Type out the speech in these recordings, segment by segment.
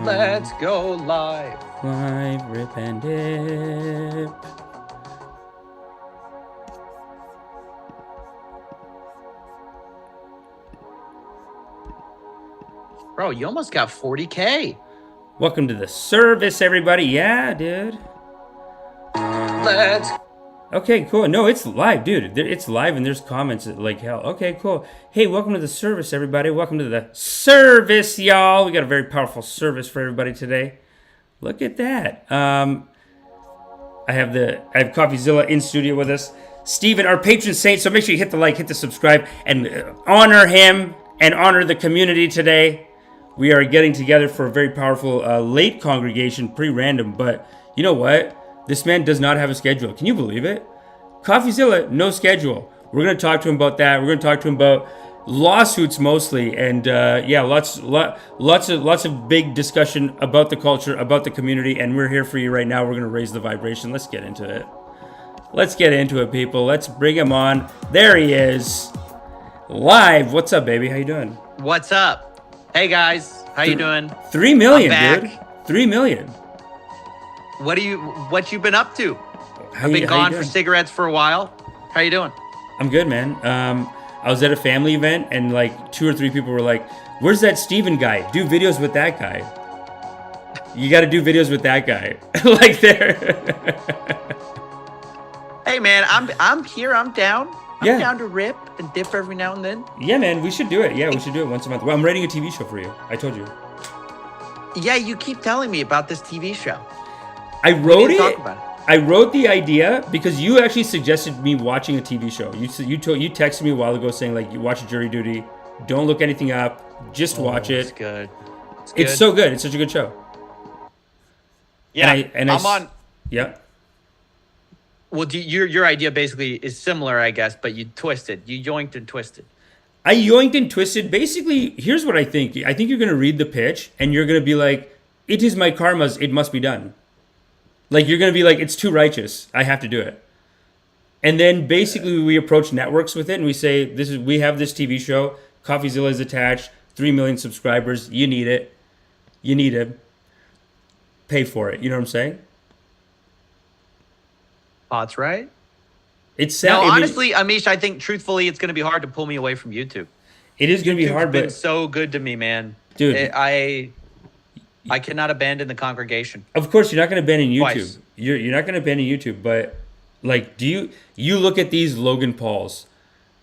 Let's go live. Live, rip and dip. Bro, you almost got 40K. Welcome to the service, everybody. Yeah, dude. Let's. Okay, cool. No, it's live, dude. It's live and there's comments like hell. Okay, cool. Hey, welcome to the service, everybody. Welcome to the service, y'all. We got a very powerful service for everybody today. Look at that. I have CoffeeZilla in studio with us. Steven, our patron saint. So make sure you hit the like, hit the subscribe, and honor him and honor the community today. We are getting together for a very powerful late congregation, pretty random, but you know what? This man does not have a schedule. Can you believe it? CoffeeZilla, no schedule. We're going to talk to him about that. We're going to talk to him about lawsuits mostly, and lots of big discussion about the culture, about the community, and we're here for you right now. We're going to raise the vibration. Let's get into it. Let's get into it, people. Let's bring him on. There he is, live. What's up, baby? How you doing? What's up? Hey guys, how you doing? 3 million, dude. 3 million. What you been up to? I've been gone for cigarettes for a while. How you doing? I'm good, man. I was at a family event and like 2 or 3 people were like, "Where's that Steven guy? Do videos with that guy. You got to do videos with that guy." Like there. Hey man, I'm here. I'm down. I'm down to rip and dip every now and then. Yeah, man, we should do it. Yeah, we should do it once a month. Well, I'm writing a TV show for you. I told you. Yeah, you keep telling me about this TV show. I wrote it. Talk about it. I wrote the idea because you actually suggested me watching a TV show. You texted me a while ago saying like, you watch Jury Duty, don't look anything up, just watch it. It's good. It's so good. It's such a good show. Yeah, I'm on. Yeah. Well, your idea basically is similar, I guess, but you twisted. You yoinked and twisted. I yoinked and twisted. Basically, here's what I think. I think you're going to read the pitch and you're going to be like, "It is my karmas. It must be done." Like, you're going to be like, "It's too righteous. I have to do it." And then basically we approach networks with it and we say, we have this TV show. CoffeeZilla is attached. 3 million subscribers. You need it. You need it. Pay for it. You know what I'm saying? That's right. It's sad. No, honestly, Amish, I think truthfully, it's going to be hard to pull me away from YouTube. It is going to be hard, but it's been so good to me, man. Dude, I cannot abandon the congregation. Of course, you're not going to abandon YouTube. Twice. You're not going to abandon YouTube, but like, you look at these Logan Pauls.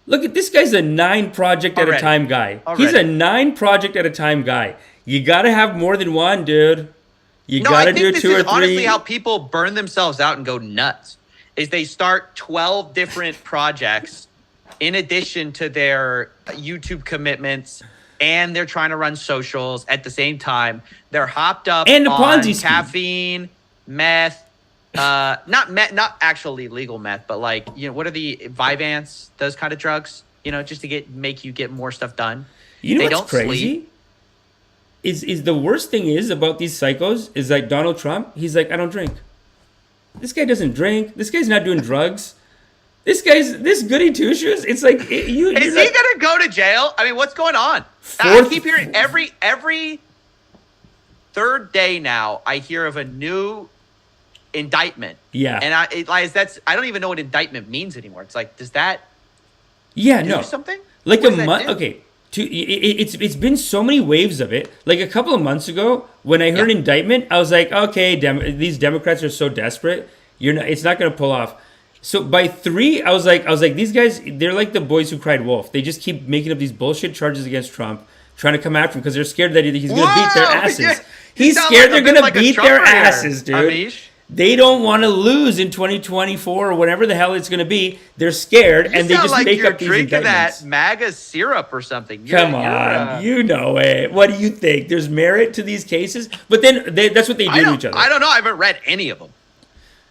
Look at this guy's a 9 project at a time guy. He's a 9 project at a time guy. You got to have more than one, dude. You got to do 2 or 3. This is honestly how people burn themselves out and go nuts. Is they start 12 different projects in addition to their YouTube commitments, and they're trying to run socials at the same time. They're hopped up and on caffeine, meth, not actually legal meth, but like, you know, what are the Vyvanse, those kind of drugs, you know, just to make you get more stuff done. You know what's crazy? Is the worst thing is about these psychos is like Donald Trump. He's like, "I don't drink." This guy doesn't drink. This guy's not doing drugs. This goody two shoes. It's like is he gonna go to jail? I mean, what's going on? I keep hearing every 3rd day now. I hear of a new indictment. Yeah, and I don't even know what indictment means anymore. It's like, does that? Do something like a month? Okay. It's been so many waves of it. Like a couple of months ago, when I heard indictment, I was like, okay, these Democrats are so desperate. It's not going to pull off. So by 3, I was like, these guys, they're like the boys who cried wolf. They just keep making up these bullshit charges against Trump, trying to come after him because they're scared that he's going to beat their asses. Yeah. He's scared they're going to beat their asses, dude. Amish. They don't want to lose in 2024 or whatever the hell it's going to be. They're scared, and they just make up these indictments. You're drinking that MAGA syrup or something. Come on, you know it. What do you think? There's merit to these cases? But then that's what they do to each other. I don't know. I haven't read any of them.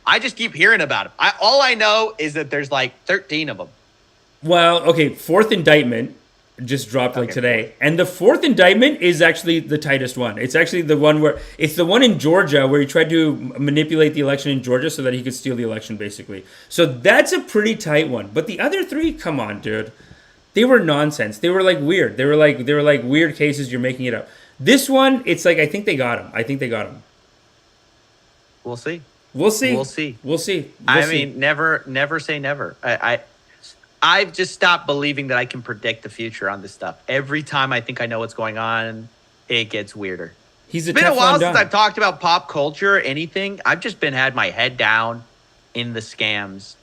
I just keep hearing about them. All I know is that there's like 13 of them. Well, okay, 4th indictment just dropped like today. And the 4th indictment is actually the tightest one. It's actually the one it's the one in Georgia where he tried to manipulate the election in Georgia so that he could steal the election, basically. So that's a pretty tight one. But the other 3, come on, dude. They were nonsense. They were like weird. They were like weird cases. You're making it up. This one, it's like I think they got him. We'll see. We'll see. We'll see. We'll see. I mean, never say never. I've just stopped believing that I can predict the future on this stuff. Every time I think I know what's going on, it gets weirder. It's been a while since I've talked about pop culture or anything. I've just been had my head down in the scams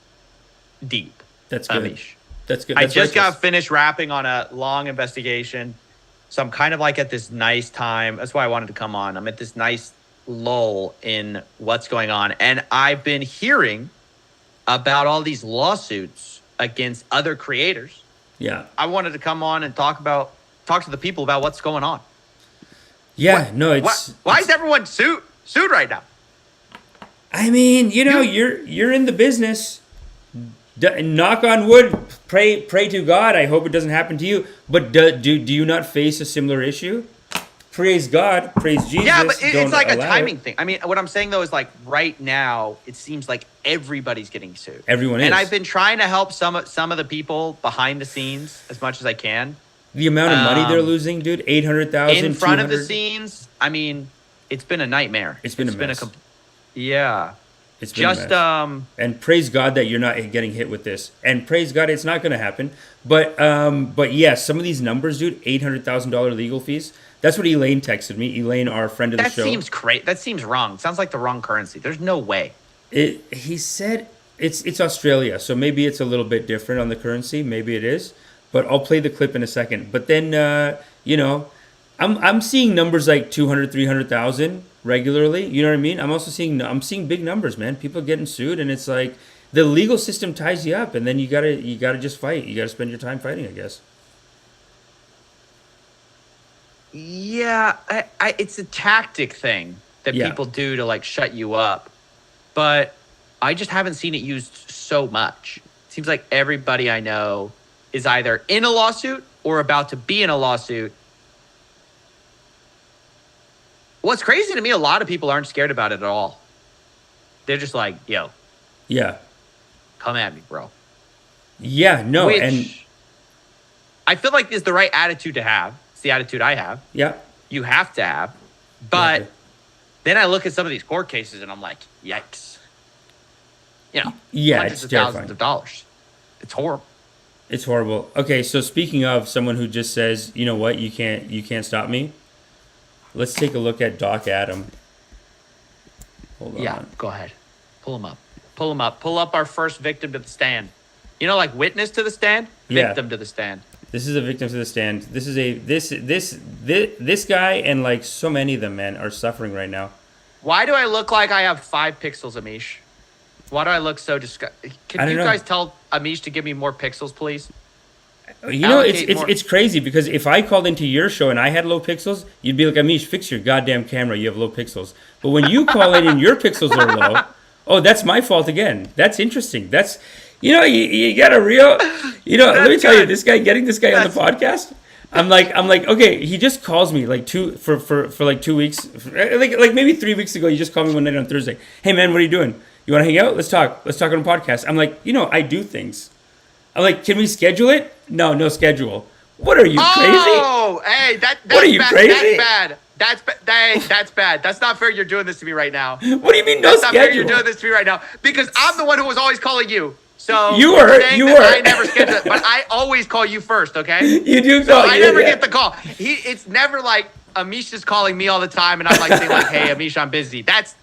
deep. That's good. Amish. That's good. I just got finished wrapping on a long investigation. So I'm kind of like at this nice time. That's why I wanted to come on. I'm at this nice lull in what's going on. And I've been hearing about all these lawsuits against other creators. Yeah. I wanted to come on and talk to the people about what's going on. Yeah, why is everyone sued right now? I mean, you're in the business. Knock on wood, pray to God. I hope it doesn't happen to you. But do you not face a similar issue? Praise God, praise Jesus. Yeah, but it's like a timing thing. I mean, what I'm saying though is like right now, it seems like everybody's getting sued. Everyone is. And I've been trying to help some of the people behind the scenes as much as I can. The amount of money they're losing, dude, 800,000 in front of the scenes. I mean, it's been a nightmare. It's been a mess. Yeah. It's been just a mess. And praise God that you're not getting hit with this. And praise God it's not going to happen. But yeah, some of these numbers, dude, $800,000 legal fees. That's what Elaine texted me. Elaine, our friend of the show. That seems great. That seems wrong. It sounds like the wrong currency. There's no way. He said it's Australia, so maybe it's a little bit different on the currency. Maybe it is. But I'll play the clip in a second. But then, I'm seeing numbers like 200, 300,000 regularly. You know what I mean? I'm seeing big numbers, man. People getting sued, and it's like the legal system ties you up, and then you gotta just fight. You gotta spend your time fighting, I guess. Yeah, it's a tactic thing that people do to like shut you up, but I just haven't seen it used so much. It seems like everybody I know is either in a lawsuit or about to be in a lawsuit. What's crazy to me, a lot of people aren't scared about it at all. They're just like, yo. Yeah. Come at me, bro. Yeah, no. Which and I feel like is the right attitude to have. It's the attitude I have. Yeah. You have to have. But then I look at some of these court cases and I'm like, yikes. Hundreds of thousands of dollars. It's horrible. It's horrible. Okay, so speaking of someone who just says, you know what, you can't stop me. Let's take a look at Doc Adam. Hold on. Yeah, go ahead. Pull him up. Pull up our first victim to the stand. Like witness to the stand, victim to the stand. This is a victim to the stand. This is this guy and like so many of them, man, are suffering right now. Why do I look like I have 5 pixels, Amish? Why do I look so disgusting? Can you guys tell Amish to give me more pixels, please? It's crazy because if I called into your show and I had low pixels, you'd be like, Amish, fix your goddamn camera. You have low pixels. But when you call in and your pixels are low, oh, that's my fault again. That's interesting. That's, you got a real, let me tell you, getting this guy on the podcast. I'm like, okay, he just calls me like for like 2 weeks, like maybe 3 weeks ago. You just called me one night on Thursday. Hey man, what are you doing? You want to hang out? Let's talk on a podcast. I'm like, I do things. I'm like, can we schedule it? No schedule. What are you, crazy? Oh, hey, that's what are you, bad. crazy? That's bad. That's bad. That's not fair. You're doing this to me right now. What do you mean no that's schedule? Not fair. You're doing this to me right now because I'm the one who was always calling you. So you were. I never schedule it, but I always call you first. Okay. You do. So I never get the call. It's never like Amish is calling me all the time, and I'm like saying like, "Hey, Amish, I'm busy." That's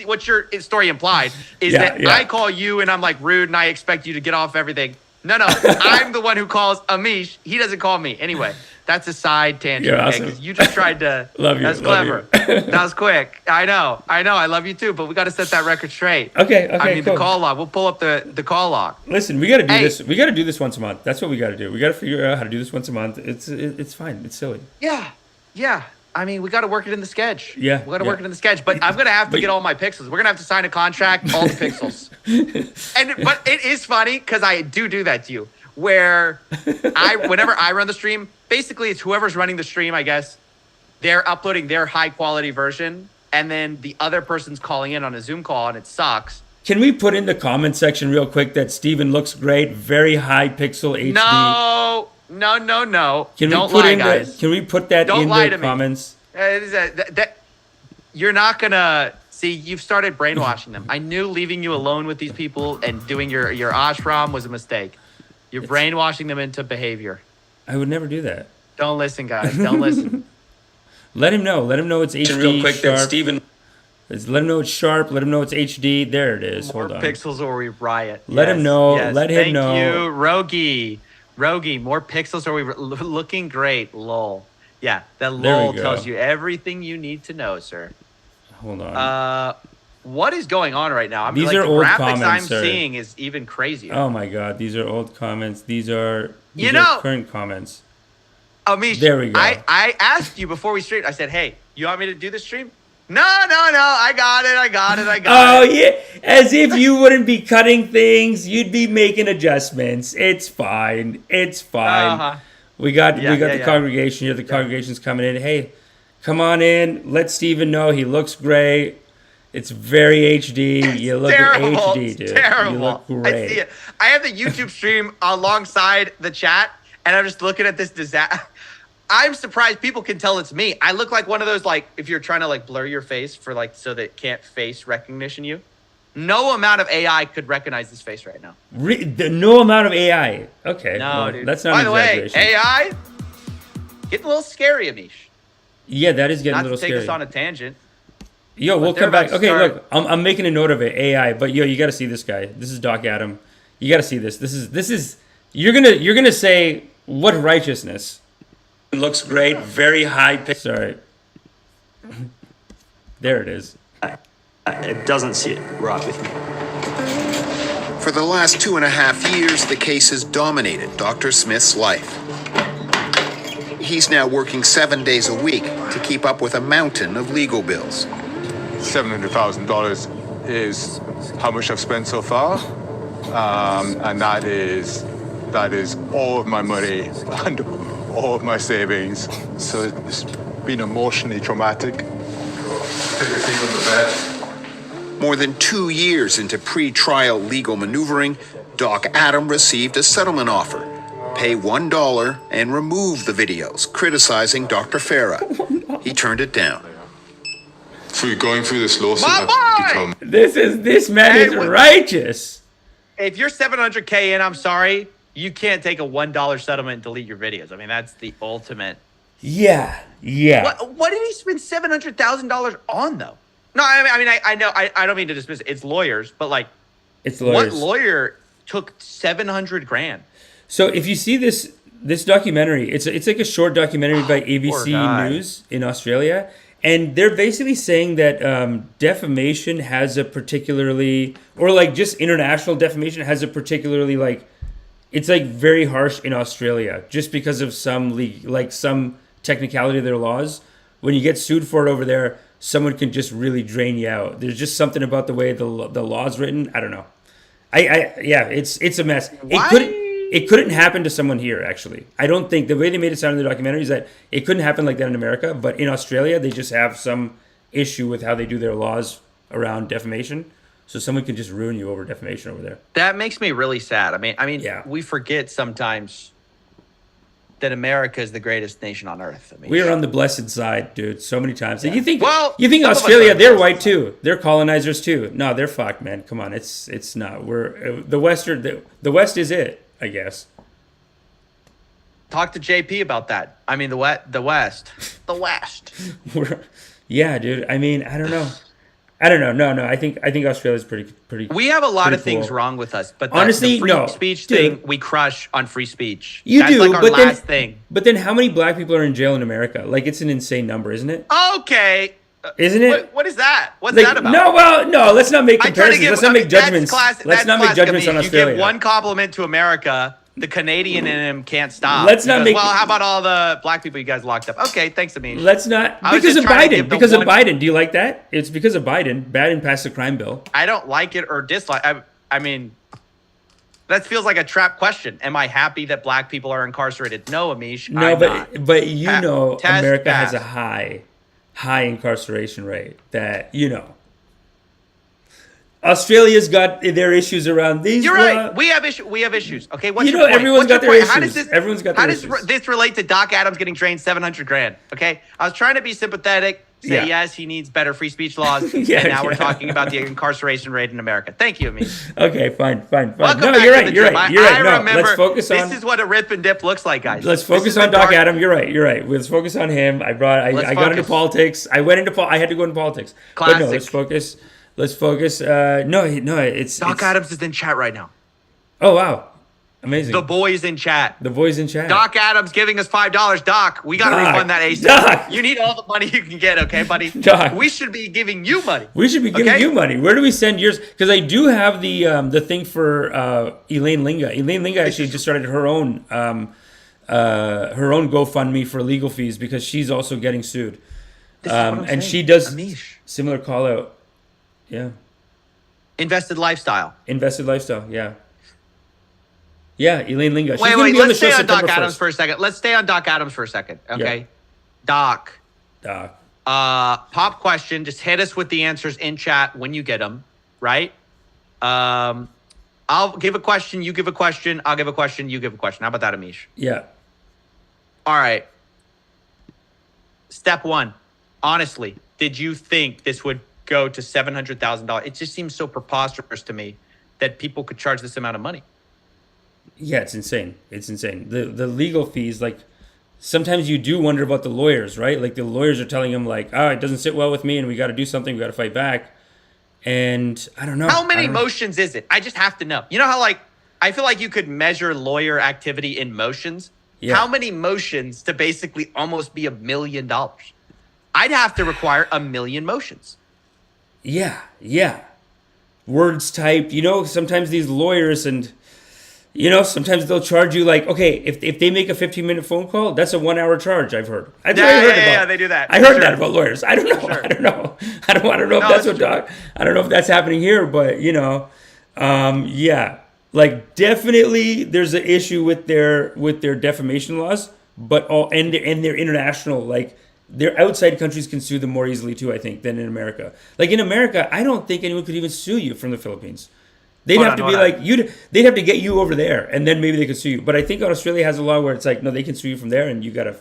what your story implied is that I call you and I'm like rude and I expect you to get off everything. No, I'm the one who calls Amish. He doesn't call me. Anyway, that's a side tangent. You're awesome. Because you just tried to. Love you. That's clever. That was quick. I know. I love you too, but we got to set that record straight. Okay. I mean, cool. the call log. We'll pull up the call log. Listen, we got to do this. We got to do this once a month. That's what we got to do. We got to figure out how to do this once a month. It's fine. It's silly. Yeah. I mean, we got to work it in the sketch. Yeah. We got to work it in the sketch, but I'm going to have to get all my pixels. We're going to have to sign a contract, all the pixels. But it is funny because I do that to you where whenever I run the stream, basically it's whoever's running the stream, I guess, they're uploading their high quality version and then the other person's calling in on a Zoom call and it sucks. Can we put in the comment section real quick that Steven looks great, very high pixel HD? No. Can Don't lie, guys. Can we put that in the comments? You're not gonna see. You've started brainwashing them. I knew leaving you alone with these people and doing your ashram was a mistake. You're brainwashing them into behavior. I would never do that. Don't listen, guys. Don't listen. Let him know. Let him know it's HD. Real quick, sharp. Steven. Let him know it's sharp. Let him know it's HD. There it is. More Hold on. pixels or we riot. Let him know. Yes. Let him know. Thank you, Rogi. Rogi, more pixels or we looking great. Lol. Yeah, that lol tells you everything you need to know, sir. Hold on. What is going on right now? I mean, These like, are the old graphics comments, I'm sir. seeing is even crazier. Oh my God, these are old comments. These are current comments. Amish, There we go. I asked you before we streamed. I said, "Hey, you want me to do the stream?" No. I got it. Oh yeah, as if you wouldn't be cutting things. You'd be making adjustments. It's fine. It's fine. Uh-huh. We got the congregation here. The congregation's coming in. Hey, come on in. Let Steven know he looks great. It's very HD. You look terrible. HD, dude. Terrible. You look great. I see it. I have the YouTube stream alongside the chat, and I'm just looking at this disaster. I'm surprised people can tell it's me. I look like one of those, like, if you're trying to like blur your face for like so that it can't face recognition you. No amount of AI could recognize this face right now. No amount of AI. Okay. No, well, dude. that's not By an the way, exaggeration. AI getting a little scary, Amish. Yeah, that is getting Not a little to take scary. us on a tangent. Yo, we'll they're come back. about to Okay, start- look, I'm making a note of it. AI, but yo, you got to see this guy. This is Doc Adam. You got to see this. This is. You're gonna say what righteousness. Looks great. Very high. Sorry. There it is. It doesn't sit right with me. For the last 2.5 years, the case has dominated Dr. Smith's life. He's now working 7 days a week to keep up with a mountain of legal bills. $700,000 is how much I've spent so far, and that is all of my money and all of my savings. So it's been emotionally traumatic. Take your feet on the bed. More than 2 years into pre-trial legal maneuvering, Doc Adam received a settlement offer. Pay $1 and remove the videos criticizing Dr. Farah. He turned it down. Through going through this lawsuit, My I've boy! become This man Hey, is righteous. If you're 700K in, I'm sorry, you can't take a $1 settlement and delete your videos. I mean, that's the ultimate. Yeah. What did he spend $700,000 on though? No, I know. I don't mean to dismiss it. It's lawyers, but like, It's lawyers. what lawyer took 700 grand? So if you see this documentary, it's like a short documentary by Poor ABC guy. News in Australia, and they're basically saying that defamation has a particularly, or like just international defamation has a particularly like, it's like very harsh in Australia just because of some some technicality of their laws. When you get sued for it over there, someone can just really drain you out. There's just something about the way the law's written. I don't know. It's a mess. It couldn't happen to someone here, actually. I don't think the way they made it sound in the documentary is that it couldn't happen like that in America, but in Australia they just have some issue with how they do their laws around defamation. So someone can just ruin you over defamation over there. That makes me really sad. I mean, Yeah. we forget sometimes that America is the greatest nation on earth. I mean, We are on the blessed side, dude, so many times. And you think some of us Australia, are they're blessed. white too. They're colonizers too. No, they're fucked, man. Come on, it's not. We're the West is it, I guess. talk to JP about that. I mean, the West. Yeah, dude. I mean, I don't know. No. I think Australia's pretty. We have a lot pretty of things cool. wrong with us, but Honestly, the free no. speech Dude. thing we crush on free speech. You That's do, like our but last thing. But then, how many black people are in jail in America? Like, it's an insane number, isn't it? Okay. Isn't it? What is that? What's Like, that about? no. Let's not make I try to comparisons. give. Let's not make judgments. That's Let's not make classic judgments of on me. Australia. You give one compliment to America, the Canadian in him can't stop. Let's not make- Well, how about all the black people you guys locked up? Okay, thanks, Amish. Let's not I was because just of trying to Biden. give the Because of one- Biden. Do you like that? It's because of Biden. Biden passed the crime bill. I don't like it or dislike. I mean, that feels like a trap question. Am I happy that black people are incarcerated? No, Amish. No, I'm not. but you Pa- know, test America has a pass. high incarceration rate. That you know. Australia's got their issues around these. You're right. We have issues. Okay, what's You your know, point? everyone's What's got your their point? How does issues. this, Everyone's got how their does issues. this relate to Doc Adams getting drained $700,000? Okay, I was trying to be sympathetic. Say Yeah. yes, he needs better free speech laws. Yeah, and now we're yeah. talking about the incarceration rate in America. Thank you, Amish. Okay, fine. Welcome No, back you're to right. the You're gym. right. You're right. I No, remember let's focus on. this is what a rip and dip looks like, guys. Let's This focus is on the Doc dark- Adam. You're right. Let's focus on him. I Let's got into focus. politics. I had to go into politics. But no, Classic. let's focus. No, it's Doc it's, Adams is in chat right now. Oh wow, amazing. The boys in chat. The boys in chat. Doc Adams giving us $5. Doc, we got to Doc, refund that ASAP. Doc. You need all the money you can get, okay, buddy? Doc. We should be giving you money. We should be giving Okay? you money. Where do we send yours? Because I do have the thing for Elaine Linga. Elaine Linga actually just started her own GoFundMe for legal fees because she's also getting sued. This is what I'm And saying. she does Amish. similar call out. Yeah. Invested lifestyle. Invested lifestyle. Yeah. Yeah, Elaine Linga. She's Wait, gonna be on the let's show stay on Doc September Adams 1st. for a second. Let's stay on Doc Adams for a second, okay? Yeah. Doc, Doc. pop question. Just hit us with the answers in chat when you get them, right? I'll give a question, you give a question, I'll give a question, you give a question. How about that, Amish? Yeah. All right. Step one. Honestly, did you think this would go to $700,000? It just seems so preposterous to me that people could charge this amount of money. Yeah, it's insane. It's insane. The legal fees, like, sometimes you do wonder about the lawyers, right? Like, the lawyers are telling him, like, oh, it doesn't sit well with me and we got to do something. We got to fight back. And I don't know. How many I don't know. motions is it? I just have to know. You know how, like, I feel like you could measure lawyer activity in motions? Yeah. How many motions to basically almost be $1 million? I'd have to require 1 million motions. Yeah. Words typed. You know, sometimes these lawyers and, you know, sometimes they'll charge you like, okay, if they make a 15-minute phone call, that's a 1 hour charge, I've heard. That's what I heard about. They do that. I heard Sure. that about lawyers. I don't know. Sure. I don't know if No, that's it's what Doc. I don't know if that's happening here, but you know, yeah, like definitely there's an issue with their defamation laws, but and their international, like their outside countries can sue them more easily too, I think, than in America. Like in America, I don't think anyone could even sue you from the Philippines. They'd Hold have on, to be hold on. like they'd have to get you over there, and then maybe they could sue you. But I think Australia has a law where it's like, no, they can sue you from there, and you gotta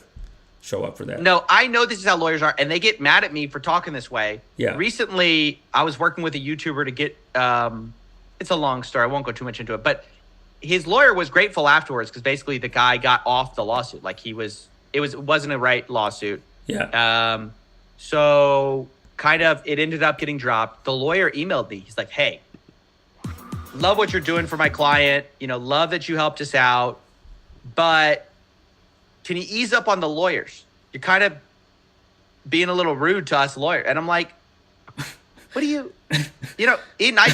show up for that. No, I know this is how lawyers are, and they get mad at me for talking this way. Yeah. Recently, I was working with a YouTuber to get, it's a long story. I won't go too much into it, but his lawyer was grateful afterwards because basically the guy got off the lawsuit. Like it wasn't a right lawsuit. Yeah. So kind of it ended up getting dropped. The lawyer emailed me. He's like, hey, love what you're doing for my client. You know, love that you helped us out, but can you ease up on the lawyers? You're kind of being a little rude to us lawyers. And I'm like, what do you know,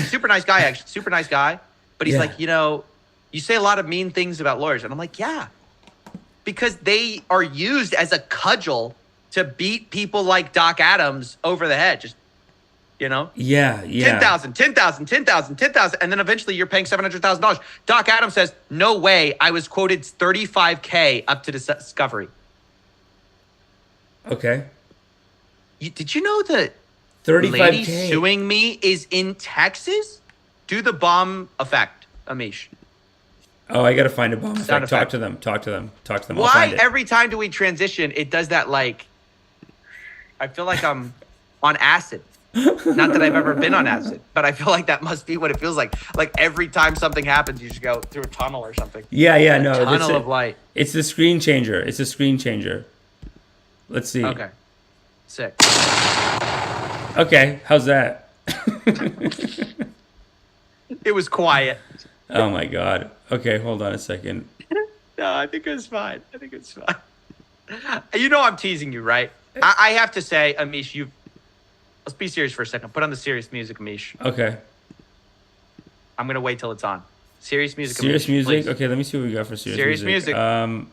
super nice guy, actually, super nice guy. But he's Yeah. like, you know, you say a lot of mean things about lawyers. And I'm like, yeah, because they are used as a cudgel to beat people like Doc Adams over the head. Just, you know? Yeah. 10,000, 10,000, 10,000, 10,000. And then eventually you're paying $700,000. Doc Adams says, no way. I was quoted $35K up to discovery. Okay. Did you know that 35K. lady suing me is in Texas? Do the bomb effect, Amish. Oh, I gotta find a bomb Sound effect. Talk effect. to them. I'll Why find it. every time do we transition, it does that like, I feel like I'm on acid. Not that I've ever been on acid, but I feel like that must be what it feels like. Like every time something happens, you just go through a tunnel or something. Yeah, no. Tunnel of light. It's the screen changer. Let's see. Okay. Sick. Okay, how's that? It was quiet. Oh my god. Okay, hold on a second. No, I think it's fine. You know I'm teasing you, right? I have to say, Amish, let's be serious for a second. Put on the serious music, Amish. Okay. I'm going to wait till it's on. Serious music, Serious Amish, music? please. Okay, let me see what we got for serious Serious music. music.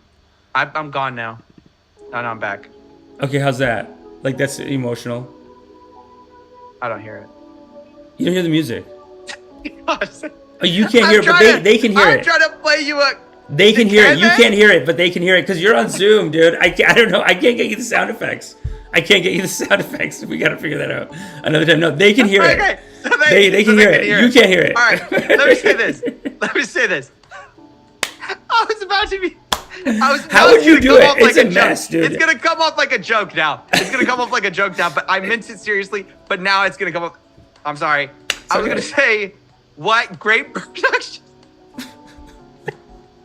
I'm gone now. No, I'm back. Okay, how's that? Like that's emotional. I don't hear You don't hear the music. it. Oh, you can't hear it, but they can hear I'm it. trying to play you a... They can hear it. You they? can't hear it, but they can hear it because you're on Zoom, dude. I don't know. I can't get you the sound effects. I can't get you the sound effects. We got to figure that out another time. No, they can hear it. Okay. So They can hear it. You can't hear it. All right. Let me say this. I was about to be. How would you do it? It's a mess, dude. It's gonna come off like a joke now. But I meant it seriously. But now it's gonna come off. I'm sorry. I was gonna say, what great production.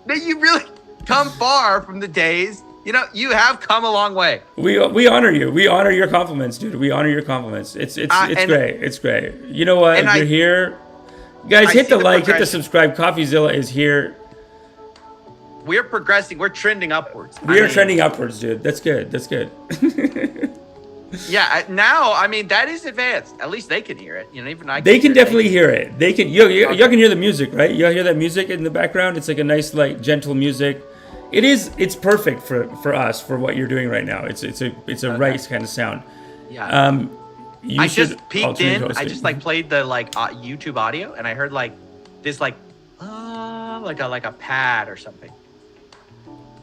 That you really come far from the days. You know, you have come a long way. We honor you. We honor your compliments, dude. We honor your compliments. It's great. It's great. You know what? You're here. Guys, hit the like, hit the subscribe. CoffeeZilla is here. We're progressing. We're trending upwards. We are trending upwards, dude. That's good. That's good. Yeah. Now, I mean, that is advanced. At least they can hear it. You know, even I. They can definitely hear it. They can. You can hear the music, right? You hear that music in the background. It's like a nice, like, gentle music. It's perfect for us for what you're doing right now. It's a right kind of sound. Yeah. I just peeked in. hosting. I just like played the YouTube audio, and I heard like this like a pad or something.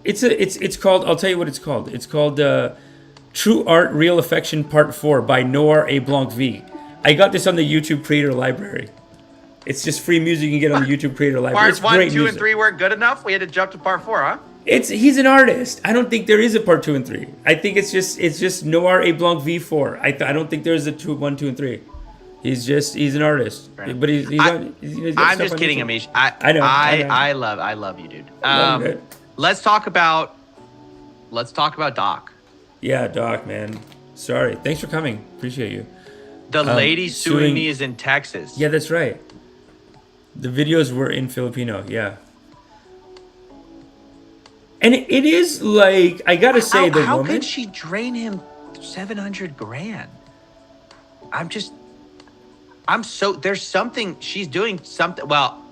It's called. I'll tell you what it's called. It's called True Art, Real Affection Part 4 by Noir A. Blanc V. I got this on the YouTube Creator Library. It's just free music you can get on the YouTube Creator Library. It's Part 1, 2, music. and 3 weren't good enough. We had to jump to Part 4, huh? He's an artist. I don't think there is a Part 2 and 3. I think it's just Noir A. Blanc V4. I don't think there's a 1, 2, and 3. He's an artist. Right. But he's I'm just kidding, Amish. I know. I love you, dude. Let's talk about Doc. Yeah, Doc, man. Sorry. Thanks for coming. Appreciate you. The lady suing me is in Texas. Yeah, that's right. The videos were in Filipino, yeah. And it is like, I gotta say, how woman. could she drain him $700,000? There's something she's doing something. Well,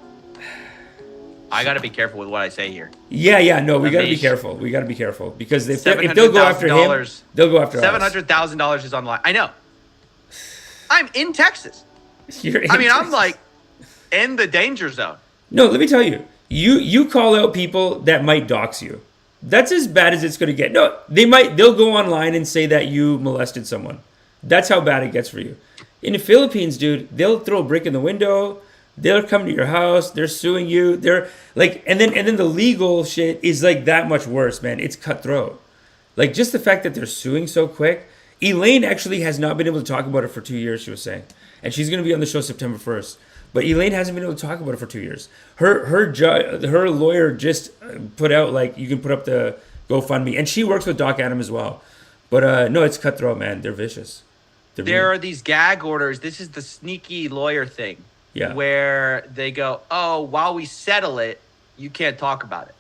I gotta be careful with what I say here. Yeah, no, we gotta be careful. We gotta be careful because if they'll go after him, they'll go after us. $700,000 is on the line. I know. I'm in Texas. I'm like in the danger zone. No, let me tell you. You call out people that might dox you. That's as bad as it's going to get. No, they'll go online and say that you molested someone. That's how bad it gets for you. In the Philippines, dude, they'll throw a brick in the window. They'll come to your house. They're suing you. They're like, and then the legal shit is like that much worse, man. It's cutthroat. Like just the fact that they're suing so quick. Elaine actually has not been able to talk about it for 2 years, she was saying. And she's going to be on the show September 1st. But Elaine hasn't been able to talk about it for 2 years. Her lawyer just put out, like, you can put up the GoFundMe. And she works with Doc Adam as well. But no, it's cutthroat, man. They're vicious. There are these gag orders. This is the sneaky lawyer thing. Yeah. Where they go, oh, while we settle it, you can't talk about it.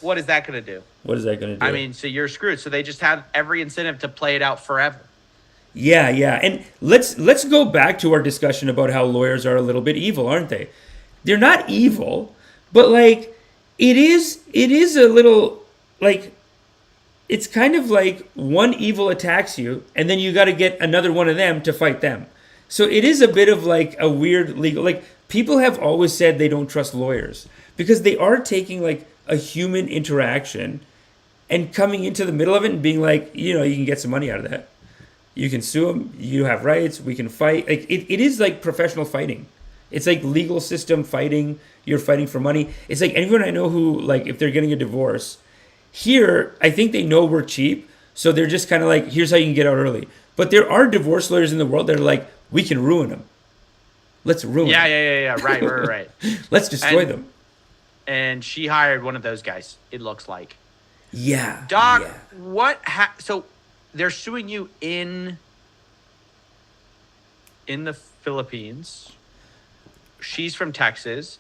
What is that going to do? What is that going to do? I mean, so you're screwed. So they just have every incentive to play it out forever. Yeah. And let's go back to our discussion about how lawyers are a little bit evil, aren't they? They're not evil, but like it is a little like it's kind of like one evil attacks you and then you got to get another one of them to fight them. So it is a bit of like a weird legal, like people have always said they don't trust lawyers because they are taking like a human interaction and coming into the middle of it and being like, you know, you can get some money out of that. You can sue them. You have rights. We can fight. Like it is like professional fighting. It's like legal system fighting. You're fighting for money. It's like anyone I know who, like, if they're getting a divorce, here, I think they know we're cheap. So they're just kind of like, here's how you can get out early. But there are divorce lawyers in the world that are like, we can ruin them. Let's ruin them. Yeah. Right. Let's destroy them. And she hired one of those guys, it looks like. Yeah. Doc, yeah. So they're suing you in the Philippines. She's from Texas.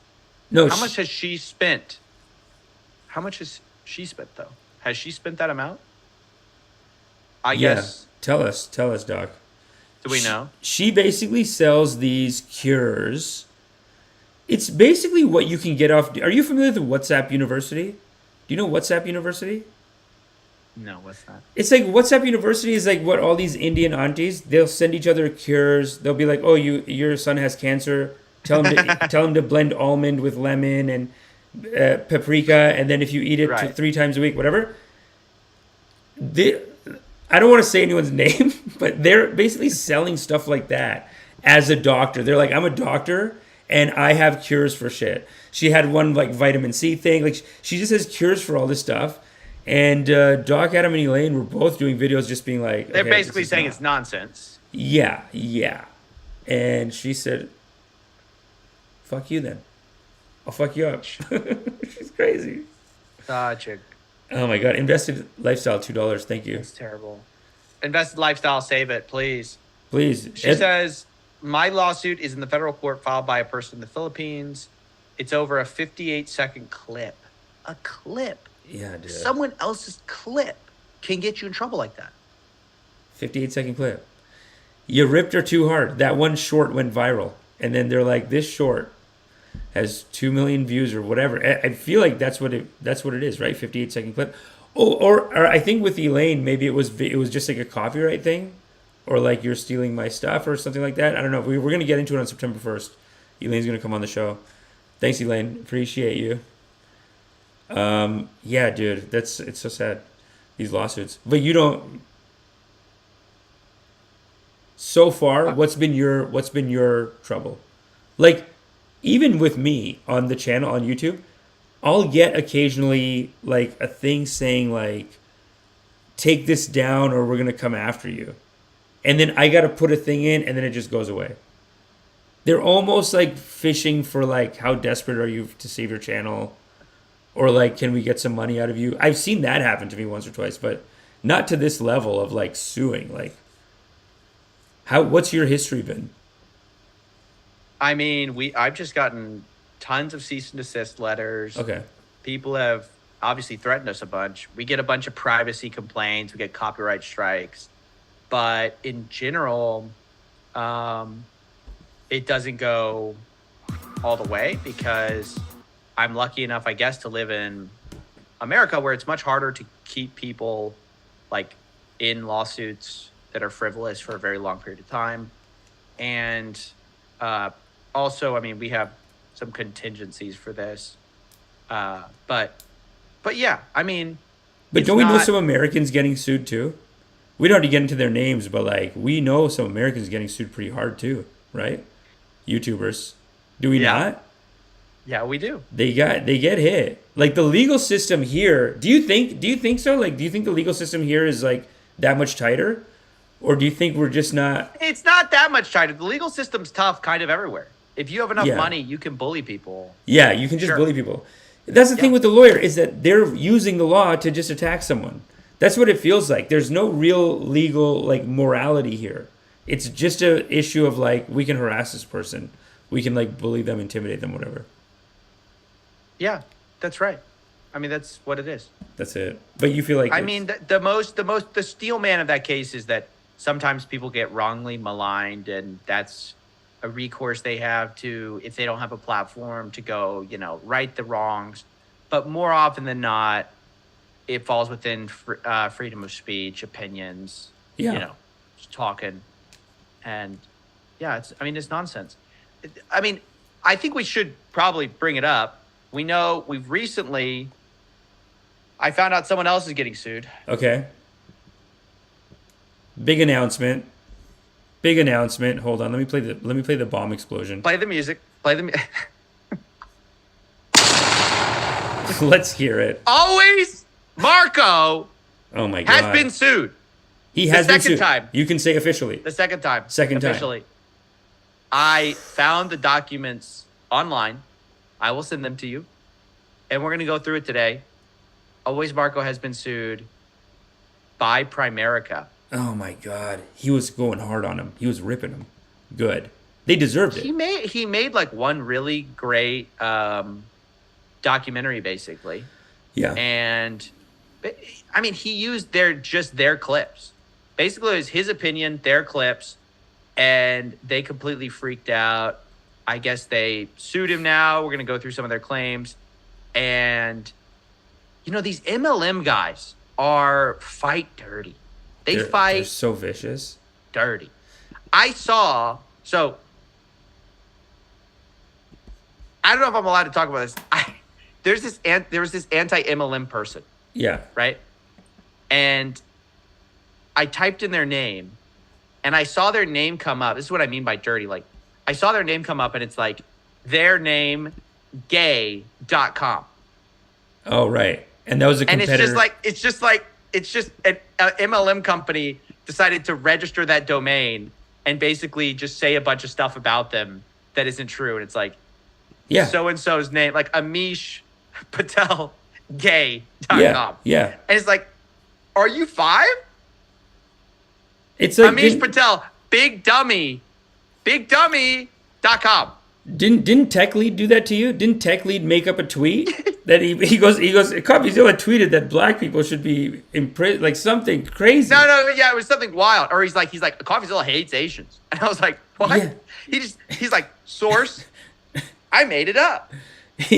No. How much has she spent? How much has she spent, though? Has she spent that amount? I guess. Tell us, Doc. Do we know? She basically sells these cures. It's basically what you can get off. Are you familiar with WhatsApp University? Do you know WhatsApp University? No, what's that? It's like WhatsApp University is like what all these Indian aunties, they'll send each other cures. They'll be like, oh, your son has cancer. Tell him to blend almond with lemon and paprika. And then if you eat it 3 times a week, whatever. I don't want to say anyone's name, but they're basically selling stuff like that as a doctor. They're like, I'm a doctor and I have cures for shit. She had one like vitamin C thing. Like she just has cures for all this stuff. And Doc, Adam, and Elaine were both doing videos just being like... They're okay, basically saying it's nonsense. Yeah. And she said, fuck you then. I'll fuck you up. She's crazy. Such a... Oh my God. Invested lifestyle, $2. Thank you. It's terrible. Invested lifestyle, save it, please. Please. She says, my lawsuit is in the federal court filed by a person in the Philippines. It's over a 58-second clip. A clip. Yeah, dude. Someone else's clip can get you in trouble like that. 58-second clip. You ripped her too hard. That one short went viral. And then they're like, this short has 2 million views or whatever. I feel like that's what it is, right? 58-second clip. Oh, or I think with Elaine, maybe it was just like a copyright thing, or like you're stealing my stuff or something like that. I don't know. We're going to get into it on September 1st. Elaine's going to come on the show. Thanks, Elaine. Appreciate you. Yeah, dude, it's so sad, these lawsuits. But you don't. So far, what's been your trouble? Like, even with me on the channel on YouTube, I'll get occasionally like a thing saying like, take this down or we're going to come after you. And then I got to put a thing in and then it just goes away. They're almost like fishing for like, how desperate are you to save your channel? Or like, can we get some money out of you? I've seen that happen to me once or twice, but not to this level of like suing. Like, what's your history been? I mean, I've just gotten tons of cease and desist letters. Okay. People have obviously threatened us a bunch. We get a bunch of privacy complaints. We get copyright strikes. But in general, it doesn't go all the way because I'm lucky enough, I guess, to live in America where it's much harder to keep people like in lawsuits that are frivolous for a very long period of time. And also, I mean, we have some contingencies for this. But yeah, I mean. But don't we know some Americans getting sued too? We don't have to get into their names, but like we know some Americans getting sued pretty hard too, right? YouTubers. Do we not? Yeah, we do. They get hit. Like the legal system here, do you think so? Like, do you think the legal system here is like that much tighter? Or do you think we're just not? It's not that much tighter. The legal system's tough kind of everywhere. If you have enough money, you can bully people. Yeah, you can just bully people. That's the thing with the lawyer is that they're using the law to just attack someone. That's what it feels like. There's no real legal like morality here. It's just an issue of like, we can harass this person. We can like bully them, intimidate them, whatever. Yeah, that's right. I mean, that's what it is. That's it. But you feel like I mean, the steel man of that case is that sometimes people get wrongly maligned, and that's a recourse they have to, if they don't have a platform to go, right the wrongs. But more often than not, it falls within freedom of speech, opinions, just talking. And yeah, it's nonsense. I mean, I think we should probably bring it up. We know I found out someone else is getting sued. Okay. Big announcement. Hold on. Let me play the bomb explosion. Play the music. Let's hear it. Always Marco. Oh my God. Has been sued. He has been sued. The second time. You can say officially. The second time. Officially. I found the documents online. I will send them to you. And we're going to go through it today. Always Marco has been sued by Primerica. Oh my God. He was going hard on him. He was ripping him. Good. They deserved it. He made like one really great documentary, basically. Yeah. And I mean, he used their clips. Basically, it was his opinion, their clips, and they completely freaked out. I guess they sued him now. We're going to go through some of their claims. And, these MLM guys fight dirty. They're so vicious. Dirty. So I don't know if I'm allowed to talk about this. There was this anti-MLM person. Yeah. Right? And I typed in their name, and I saw their name come up. This is what I mean by dirty. Like, I saw their name come up, and it's like their name gay.com. Oh, right. And that was a competitor. And it's just an MLM company decided to register that domain and basically just say a bunch of stuff about them that isn't true. And it's like, yeah, so-and-so's name, like Amish Patel gay.com. Yeah. And it's like, are you 5? It's like Amish Patel, bigdummy.com. Didn't Tech Lead do that to you? Didn't Tech Lead make up a tweet that he goes, Coffeezilla tweeted that black people should be imprisoned, like something crazy. No, yeah, it was something wild. Or he's like, Coffeezilla hates Asians. And I was like, what? Yeah. He's like, source, I made it up.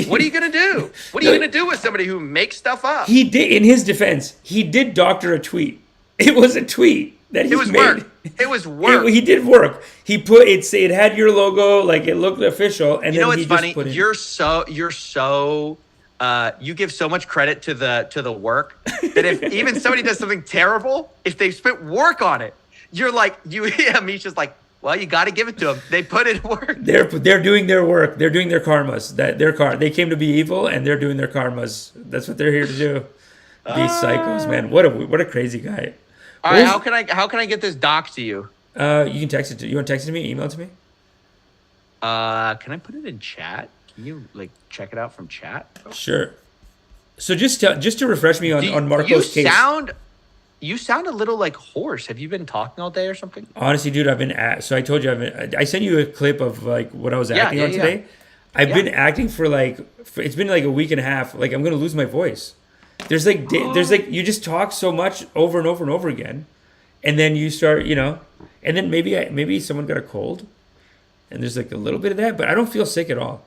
What are you gonna do? What are you gonna do with somebody who makes stuff up? He did, in his defense, he did doctor a tweet. It was a tweet that he made. Work. It was work. He did work. He put it had your logo, like it looked official, and you know then what's he funny? just put it. You give so much credit to the work that if even somebody does something terrible, if they spent work on it, you're like Misha's like, well, you got to give it to them. They put in work. They're doing their work. They're doing their karmas. They came to be evil, and they're doing their karmas. That's what they're here to do. These psychos, man. What a crazy guy. All right, how can I get this doc to you? You can text it to you. Want to text it to me? Email it to me? Can I put it in chat? Can you like check it out from chat? Sure. So just to refresh me on Marco's case. You sound a little like hoarse. Have you been talking all day or something? Honestly, dude, so I told you I sent you a clip of like what I was acting on today. I've been acting for it's been like a week and a half. Like I'm gonna lose my voice. There's like you just talk so much over and over and over again, and then you start, and then maybe someone got a cold, and there's like a little bit of that, but I don't feel sick at all.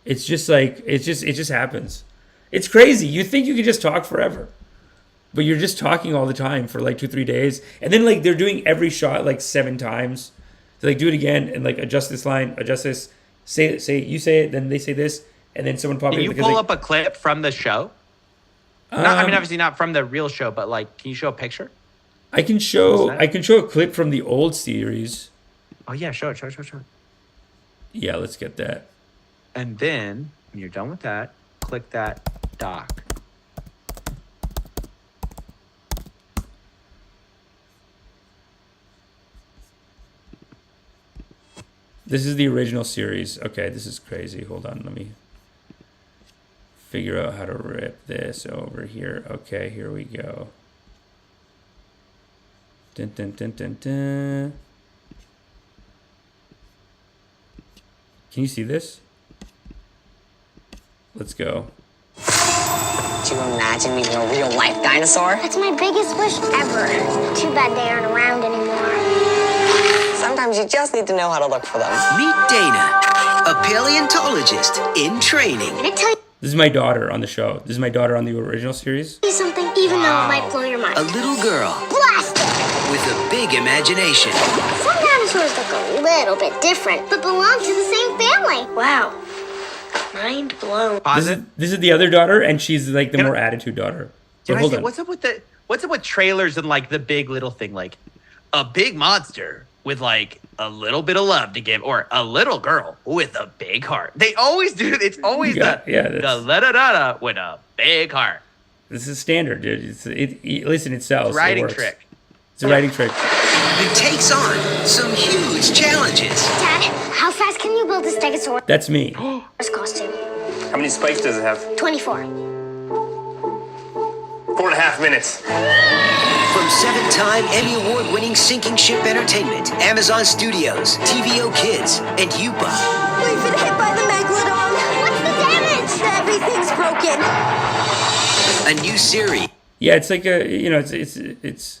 It's just like it just happens. It's crazy. You think you can just talk forever, but you're just talking all the time for like 2-3 days, and then like they're doing every shot like 7 times. So like do it again and like adjust this line, adjust this, say you say it, then they say this, and then someone pop in. Can you pull up a clip from the show? Obviously not from the real show, but like, can you show a picture? I can show a clip from the old series. Oh yeah, show it. Yeah, let's get that. And then when you're done with that, click that doc. This is the original series. Okay, this is crazy. Hold on, let me figure out how to rip this over here. Okay, here we go. Dun, dun, dun, dun, dun. Can you see this? Let's go. Do you imagine meeting a real-life dinosaur? That's my biggest wish ever. Too bad they aren't around anymore. Sometimes you just need to know how to look for them. Meet Dana, a paleontologist in training. Can I tell This is my daughter on the show. This is my daughter on the original series. you something, even though it might blow your mind? A little girl Blast! with a big imagination. Some dinosaurs look a little bit different, but belong to the same family. Wow. Mind blown. This is the other daughter, and she's like the more attitude daughter. So hold on. What's up with trailers and like the big little thing, like a big monster with like a little bit of love to give, or a little girl with a big heart. They always do. It's always the la-da-da-da with a big heart. This is standard, dude. Listen, it sells. It's a writing it works. trick. It's a writing trick. Who takes on some huge challenges. Dad, how fast can you build a stegosaurus That's me. costume? How many spikes does it have? 24. 4.5 minutes. From 7-time Emmy Award-winning Sinking Ship Entertainment, Amazon Studios, TVO Kids, and Yupa. We've been hit by the megalodon. What's the damage? Everything's broken. A new series. Yeah, it's like it's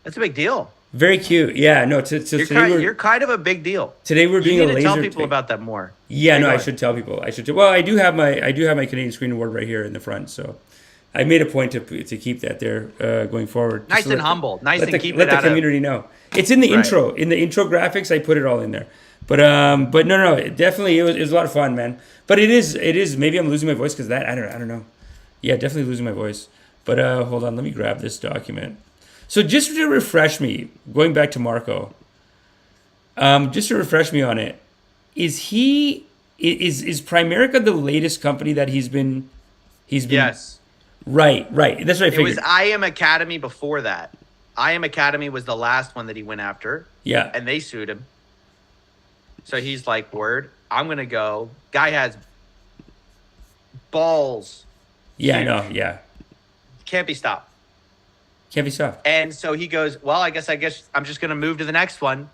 That's a big deal. very cute. Yeah, no. You're kind of a big deal. Today we're doing You a need laser. to tell people take. about that more. Yeah, no, Go I ahead. should tell people. Well, I do have my Canadian Screen Award right here in the front, so I made a point to keep that there going forward. Nice Just to and let humble. the- Nice let and the, keep let it the out of- community know. It's in the Right. intro. In the intro graphics, I put it all in there. But no, it definitely it was a lot of fun, man. But it is. Maybe I'm losing my voice because that I don't know. Yeah, definitely losing my voice. But hold on, let me grab this document. So just to refresh me, going back to Marco, just to refresh me on it, is Primerica the latest company that he's been? Yes. Right. That's what I figured. It was I Am Academy before that. I Am Academy was the last one that he went after. Yeah. And they sued him. So he's like, word, I'm going to go. Guy has balls. Yeah, huge. I know. Yeah. Can't be stopped. And so he goes, well, I guess I'm just going to move to the next one.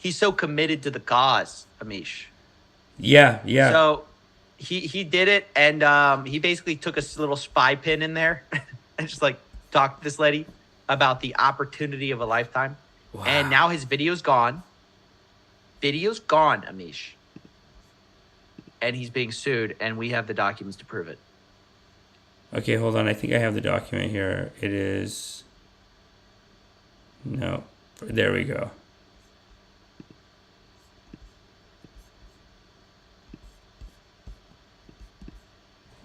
He's so committed to the cause, Amish. Yeah. So he did it, and he basically took a little spy pin in there and just like talked to this lady about the opportunity of a lifetime. Wow. And now his video's gone. Video's gone, Amish. And he's being sued, and we have the documents to prove it. Okay, hold on. I think I have the document here. It is... No. There we go.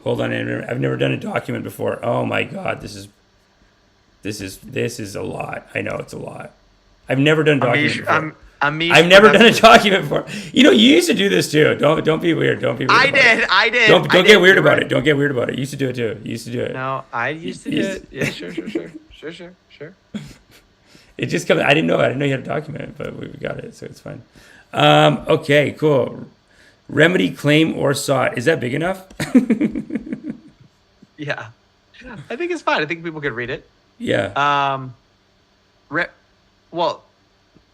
Hold on. I've never done a document before. Oh my God. This is a lot. I know it's a lot. I've never done a document before. I've never done a document before. You used to do this too. Don't be weird. I did. Don't get weird about it. Don't get weird about it. You used to do it too. No, I used to do it. Yeah, sure. It just comes. I didn't know you had a document, but we got it, so it's fine. Okay, cool. Remedy, claim, or sought. Is that big enough? Yeah, I think it's fine. I think people could read it. Yeah. Well.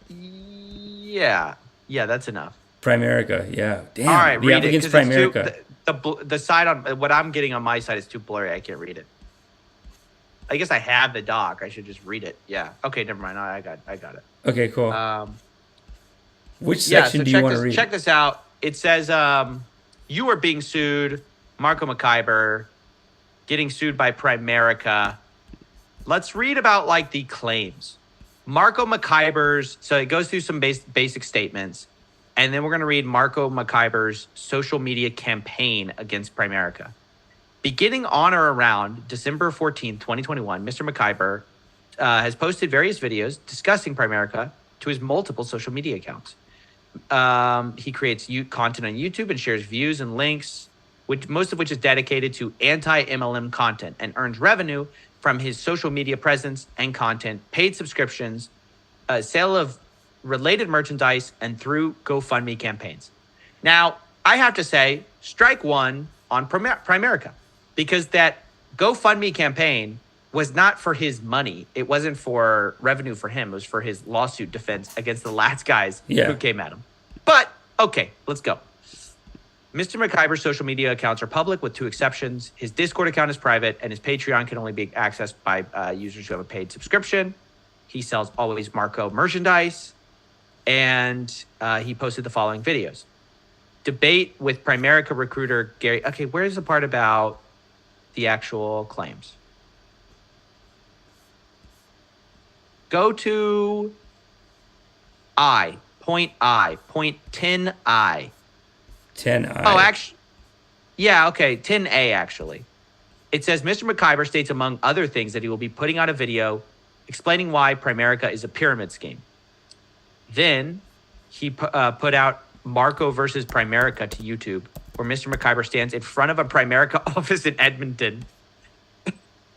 Yeah, that's enough. Primerica, yeah. Damn. All right, the read applicant's it. Primerica. The side on what I'm getting on my side is too blurry. I can't read it. I guess I have the doc. I should just read it. Yeah. Okay, never mind. I got it. Okay, cool. Which section do you want to read? Check this out. It says you are being sued. Marco McIver getting sued by Primerica. Let's read about like the claims. Marco McIver's, so it goes through some basic statements, and then we're going to read Marco McIver's social media campaign against Primerica. Beginning on or around December 14th, 2021, Mr. McIver has posted various videos discussing Primerica to his multiple social media accounts. He creates content on YouTube and shares views and links, most of which is dedicated to anti-MLM content, and earns revenue from his social media presence and content, paid subscriptions, sale of related merchandise, and through GoFundMe campaigns. Now, I have to say, strike one on Primerica, because that GoFundMe campaign was not for his money. It wasn't for revenue for him. It was for his lawsuit defense against the last guys who came at him. But, okay, let's go. Mr. McIver's social media accounts are public with two exceptions. His Discord account is private, and his Patreon can only be accessed by users who have a paid subscription. He sells Always Marco merchandise, and he posted the following videos. Debate with Primerica recruiter Gary. Okay, where's the part about the actual claims? Go to point 10I. 10I. Oh, actually, yeah, okay, 10A, actually. It says, Mr. McIver states, among other things, that he will be putting out a video explaining why Primerica is a pyramid scheme. Then he put out Marco versus Primerica to YouTube, where Mr. McIver stands in front of a Primerica office in Edmonton.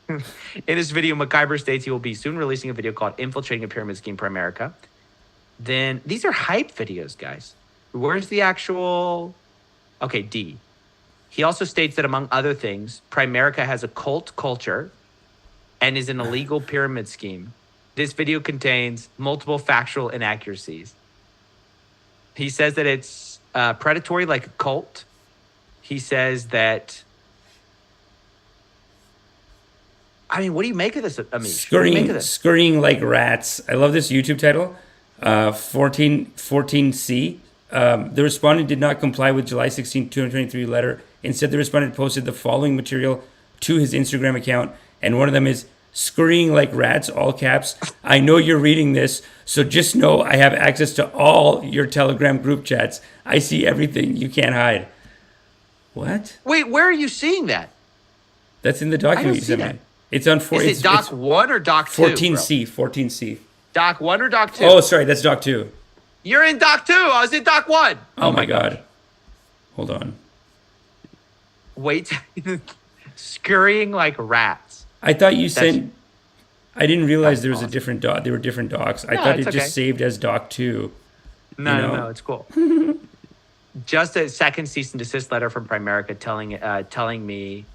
In this video, McIver states he will be soon releasing a video called Infiltrating a Pyramid Scheme Primerica. Then, these are hype videos, guys. Where's the actual... Okay, D. He also states that, among other things, Primerica has a cult culture and is an illegal pyramid scheme. This video contains multiple factual inaccuracies. He says that it's predatory like a cult. He says that... I mean, what do you make of this, Amish? Scurrying like rats. I love this YouTube title. 14C. The respondent did not comply with July 16, 2023 letter. Instead, the respondent posted the following material to his Instagram account, and one of them is scurrying like rats, all caps. I know you're reading this, so just know I have access to all your Telegram group chats. I see everything. You can't hide. What? Wait, where are you seeing that? That's in the document you sent me. It's on Is it Doc 1 or Doc 2? 14C. 14C. Doc 1 or Doc 2? Oh, sorry, that's Doc 2. You're in Doc 2. I was in Doc 1. Oh my God. Hold on. Wait. Scurrying like rats. I thought you sent. I didn't realize there was a different doc. There were different docs. I thought it it's just okay. saved as Doc 2. No, it's cool. Just a second cease and desist letter from Primerica telling me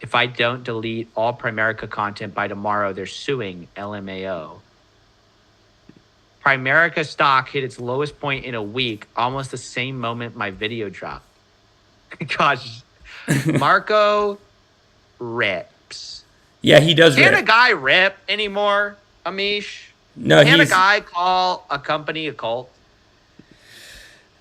if I don't delete all Primerica content by tomorrow, they're suing LMAO. Primerica stock hit its lowest point in a week, almost the same moment my video dropped. Gosh, Marco rips. Yeah, he does Can rip. a guy rip anymore, Amish? No, Can a guy call a company a cult?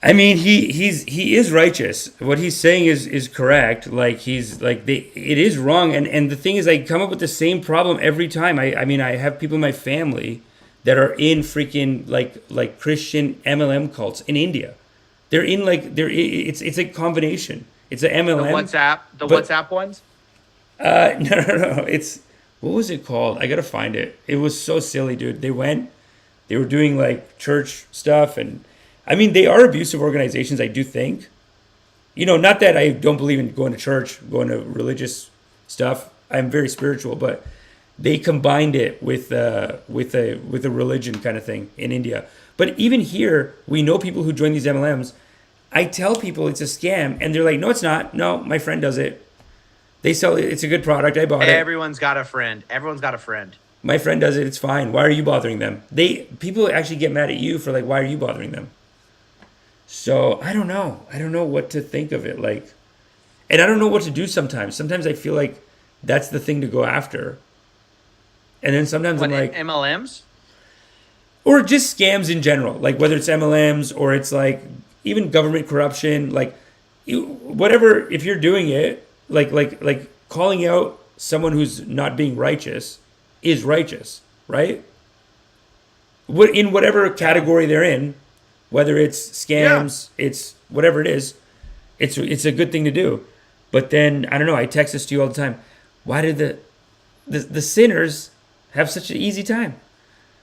I mean, he is righteous. What he's saying is correct. Like it is wrong. And the thing is, I come up with the same problem every time. I mean, I have people in my family that are in freaking like Christian MLM cults in India. They're in it's a combination. It's an MLM. The WhatsApp ones? No. It's, what was it called? I gotta find it. It was so silly, dude. They were doing like church stuff, and I mean, they are abusive organizations, I do think. Not that I don't believe in going to church, going to religious stuff. I'm very spiritual, but they combined it with a religion kind of thing in India. But even here, we know people who join these MLMs. I tell people it's a scam, and they're like, no, it's not. No, my friend does it. They sell it. It's a good product. I bought it. Everyone's got a friend. My friend does it. It's fine. Why are you bothering them? People actually get mad at you for like, why are you bothering them? So I don't know. I don't know what to think of it. And I don't know what to do sometimes. Sometimes I feel like that's the thing to go after. And then sometimes I'm like, MLMs? Or just scams in general. Like whether it's MLMs or it's like even government corruption, like whatever, if you're doing it, like calling out someone who's not being righteous is righteous, right? In whatever category they're in, whether it's scams, it's whatever it is, it's a good thing to do. But then, I don't know, I text this to you all the time. Why did the sinners have such an easy time?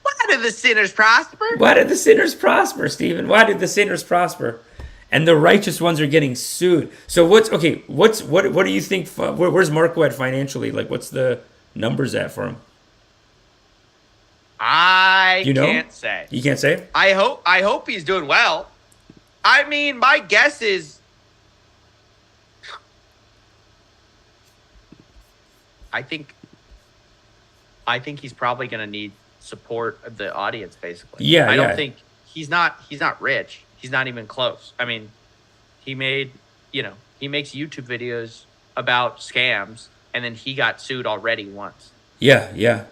Why did the sinners prosper? Why did the sinners prosper, Stephen? Why did the sinners prosper? And the righteous ones are getting sued. So what do you think? Where's Marco at financially? Like, what's the numbers at for him? I can't say. You can't say? I hope he's doing well. I mean, my guess is I think he's probably going to need support of the audience, basically. Yeah, I don't think he's not rich. He's not even close. I mean, he makes YouTube videos about scams, and then he got sued already once. Yeah.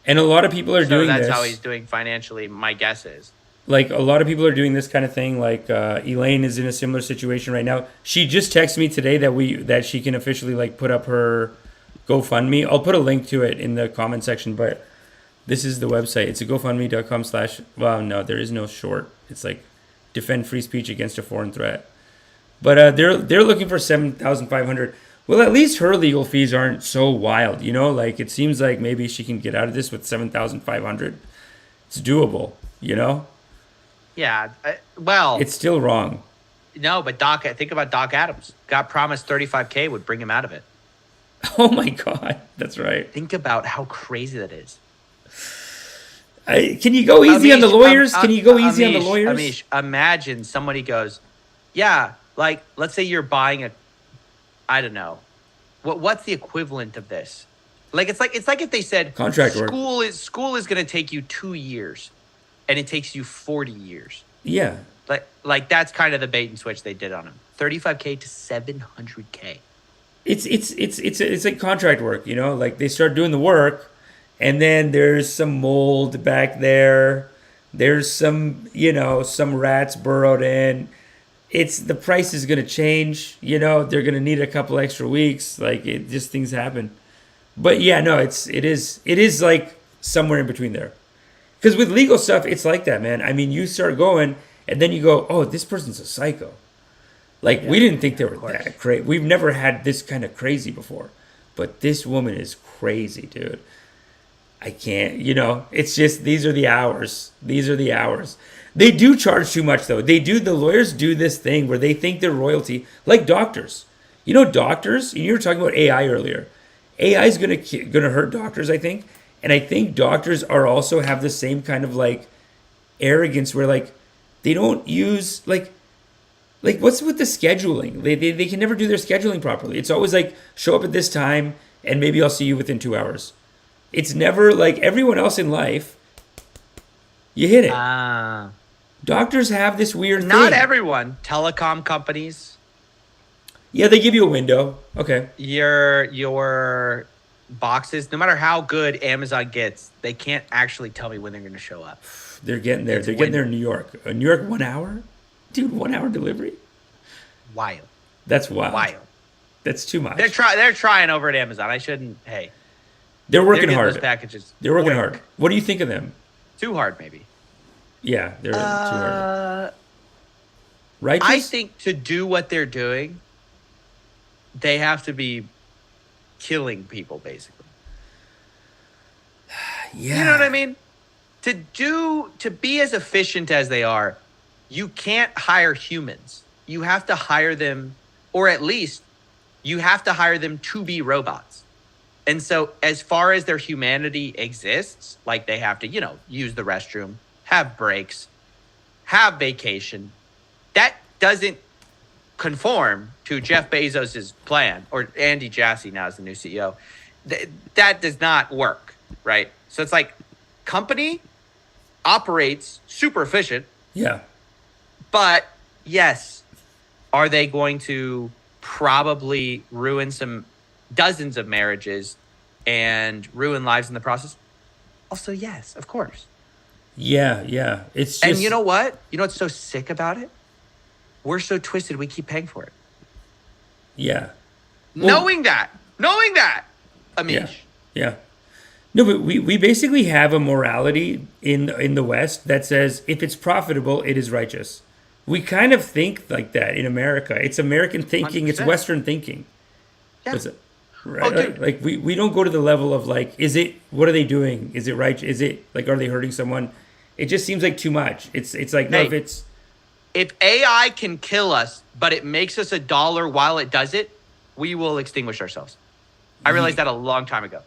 And a lot of people are doing this. So that's how he's doing financially, my guess is. Like, a lot of people are doing this kind of thing. Like, Elaine is in a similar situation right now. She just texted me today that she can officially, like, put up her GoFundMe. I'll put a link to it in the comment section, but this is the website. It's a GoFundMe.com/ well, no, there is no short. It's like defend free speech against a foreign threat. But they're looking for $7,500. Well, at least her legal fees aren't so wild, Like, it seems like maybe she can get out of this with $7,500. It's doable, Yeah, well, it's still wrong. No, but think about Doc Adams. Got promised $35K would bring him out of it. Oh my God, that's right. Think about how crazy that is. Can you go easy on the lawyers? Can you go easy on the lawyers? Amish, imagine somebody goes, yeah, like, let's say you're buying I don't know. What's the equivalent of this? Like, it's like if they said contract work. School is going to take you 2 years, and it takes you 40 years. Yeah. Like that's kind of the bait and switch they did on him. $35K to $700K. It's like contract work, Like, they start doing the work, and then there's some mold back there. There's some, some rats burrowed in. The price is going to change, they're going to need a couple extra weeks. Like, things happen. But yeah, no, it is like somewhere in between there. Because with legal stuff, it's like that, man. I mean, you start going, and then you go, oh, this person's a psycho. Like, we didn't think they were that crazy. We've never had this kind of crazy before. But this woman is crazy, dude. I can't, it's just, these are the hours. These are the hours. They do charge too much, though. The lawyers do this thing where they think they're royalty, like doctors. Doctors, you were talking about AI earlier. AI is gonna hurt doctors, I think. And I think doctors are also have the same kind of like arrogance where like they don't use like what's with the scheduling? They can never do their scheduling properly. It's always like show up at this time and maybe I'll see you within 2 hours. It's never like everyone else in life. You hit it. Doctors have this weird thing. Not everyone. Telecom companies. Yeah, they give you a window. Okay. Your boxes, no matter how good Amazon gets, they can't actually tell me when they're going to show up. They're getting there. They're getting there in New York. New York, 1 hour? Dude, 1 hour delivery? Wild. That's wild. That's too much. They're trying over at Amazon. I shouldn't. Hey. They're working hard. Those packages. They're working hard. What do you think of them? Too hard, maybe. Yeah, they're too hard. Righteous? I think to do what they're doing, they have to be killing people, basically. Yeah. You know what I mean? To be as efficient as they are, you can't hire humans. You have to hire them, or at least you have to hire them to be robots. And so as far as their humanity exists, like they have to, use the restroom, have breaks, have vacation, that doesn't conform to Jeff Bezos's plan, or Andy Jassy now is the new CEO. That does not work, right? So it's like company operates super efficient. Yeah. But yes, are they going to probably ruin dozens of marriages and ruin lives in the process? Also, yes, of course. Yeah. It's just... And you know what? You know what's so sick about it? We're so twisted, we keep paying for it. Yeah. Well, knowing that, Amish. Yeah. No, but we basically have a morality in the West that says if it's profitable, it is righteous. We kind of think like that in America. It's American thinking. 100%. It's Western thinking. Yeah. Right? Like we don't go to the level of like, what are they doing? Is it right? Is it like, are they hurting someone? It just seems like too much. It's like, no, if AI can kill us, but it makes us $1 while it does it, we will extinguish ourselves. I realized that a long time ago.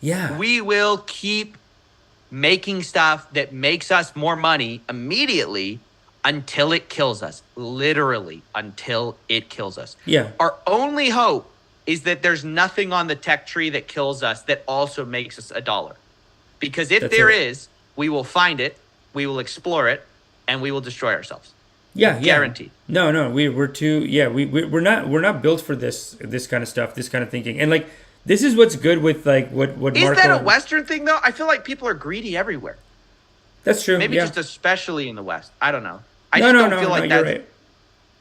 Yeah. We will keep making stuff that makes us more money immediately until it kills us. Literally, until it kills us. Yeah. Our only hope is that there's nothing on the tech tree that kills us that also makes us $1. Because if there is, we will find it, we will explore it, and we will destroy ourselves. Yeah, guaranteed. No, we're too. Yeah, we're not built for this kind of stuff, this kind of thinking. And like, this is what's good with like what is Marco, that a Western thing though? I feel like people are greedy everywhere. That's true. Maybe yeah. just especially in the West. I don't know. I just don't feel like that's right.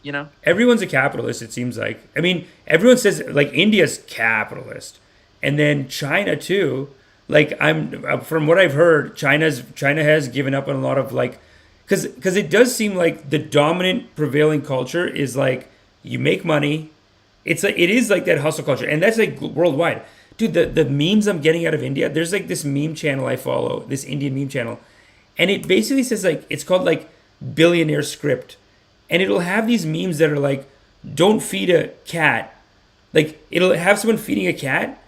You know, everyone's a capitalist. It seems like. I mean, everyone says like India's capitalist, and then China too. Like from what I've heard, China has given up on a lot of like. Because it does seem like the dominant prevailing culture is like you make money. It is like that hustle culture, and that's like worldwide, dude. The memes I'm getting out of India. There's like this meme channel I follow, this Indian meme channel, and it basically says like it's called like Billionaire Script, and it'll have these memes that are like don't feed a cat, like it'll have someone feeding a cat,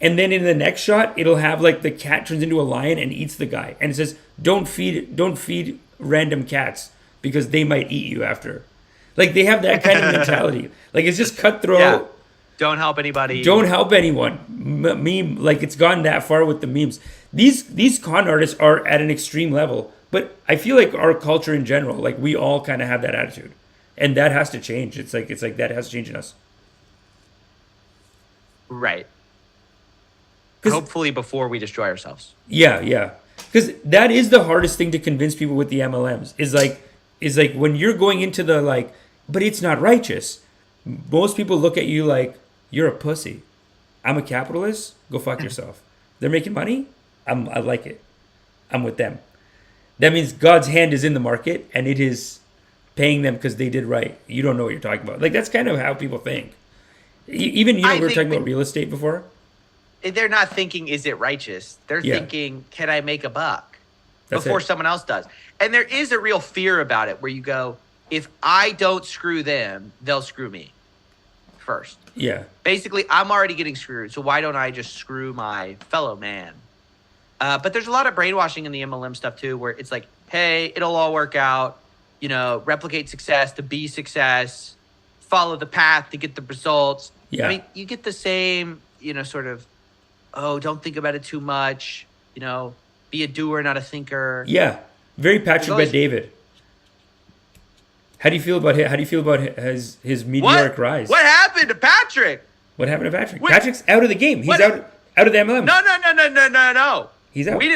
and then in the next shot it'll have like the cat turns into a lion and eats the guy, and it says don't feed random cats because they might eat you after. Like they have that kind of mentality. Like it's just cutthroat. Yeah. Don't help anybody. Don't help anyone. Meme, like it's gone that far with the memes. These con artists are at an extreme level, but I feel like our culture in general, like we all kind of have that attitude, and that has to change. It's like that has to change in us. Right. Hopefully before we destroy ourselves. Yeah. Because that is the hardest thing to convince people with the MLMs is like when you're going into the like, but it's not righteous. Most people look at you like you're a pussy. I'm a capitalist. Go fuck yourself. They're making money. I like it. I'm with them. That means God's hand is in the market and it is paying them because they did right. You don't know what you're talking about. Like that's kind of how people think. Even we were talking about real estate before. they're not thinking, is it righteous? They're thinking, can I make a buck before someone else does? And there is a real fear about it where you go, if I don't screw them, they'll screw me first. Yeah. Basically, I'm already getting screwed, so why don't I just screw my fellow man? But there's a lot of brainwashing in the MLM stuff too, where it's like, hey, it'll all work out. You know, replicate success to be success. Follow the path to get the results. Yeah. I mean, you get the same, you know, sort of, oh, don't think about it too much. You know, be a doer, not a thinker. Yeah. Very Patrick Bet-David. How do you feel about his meteoric rise? What happened to Patrick? What happened to Patrick? Patrick's out of the game. He's out of the MLM. No. He's out. We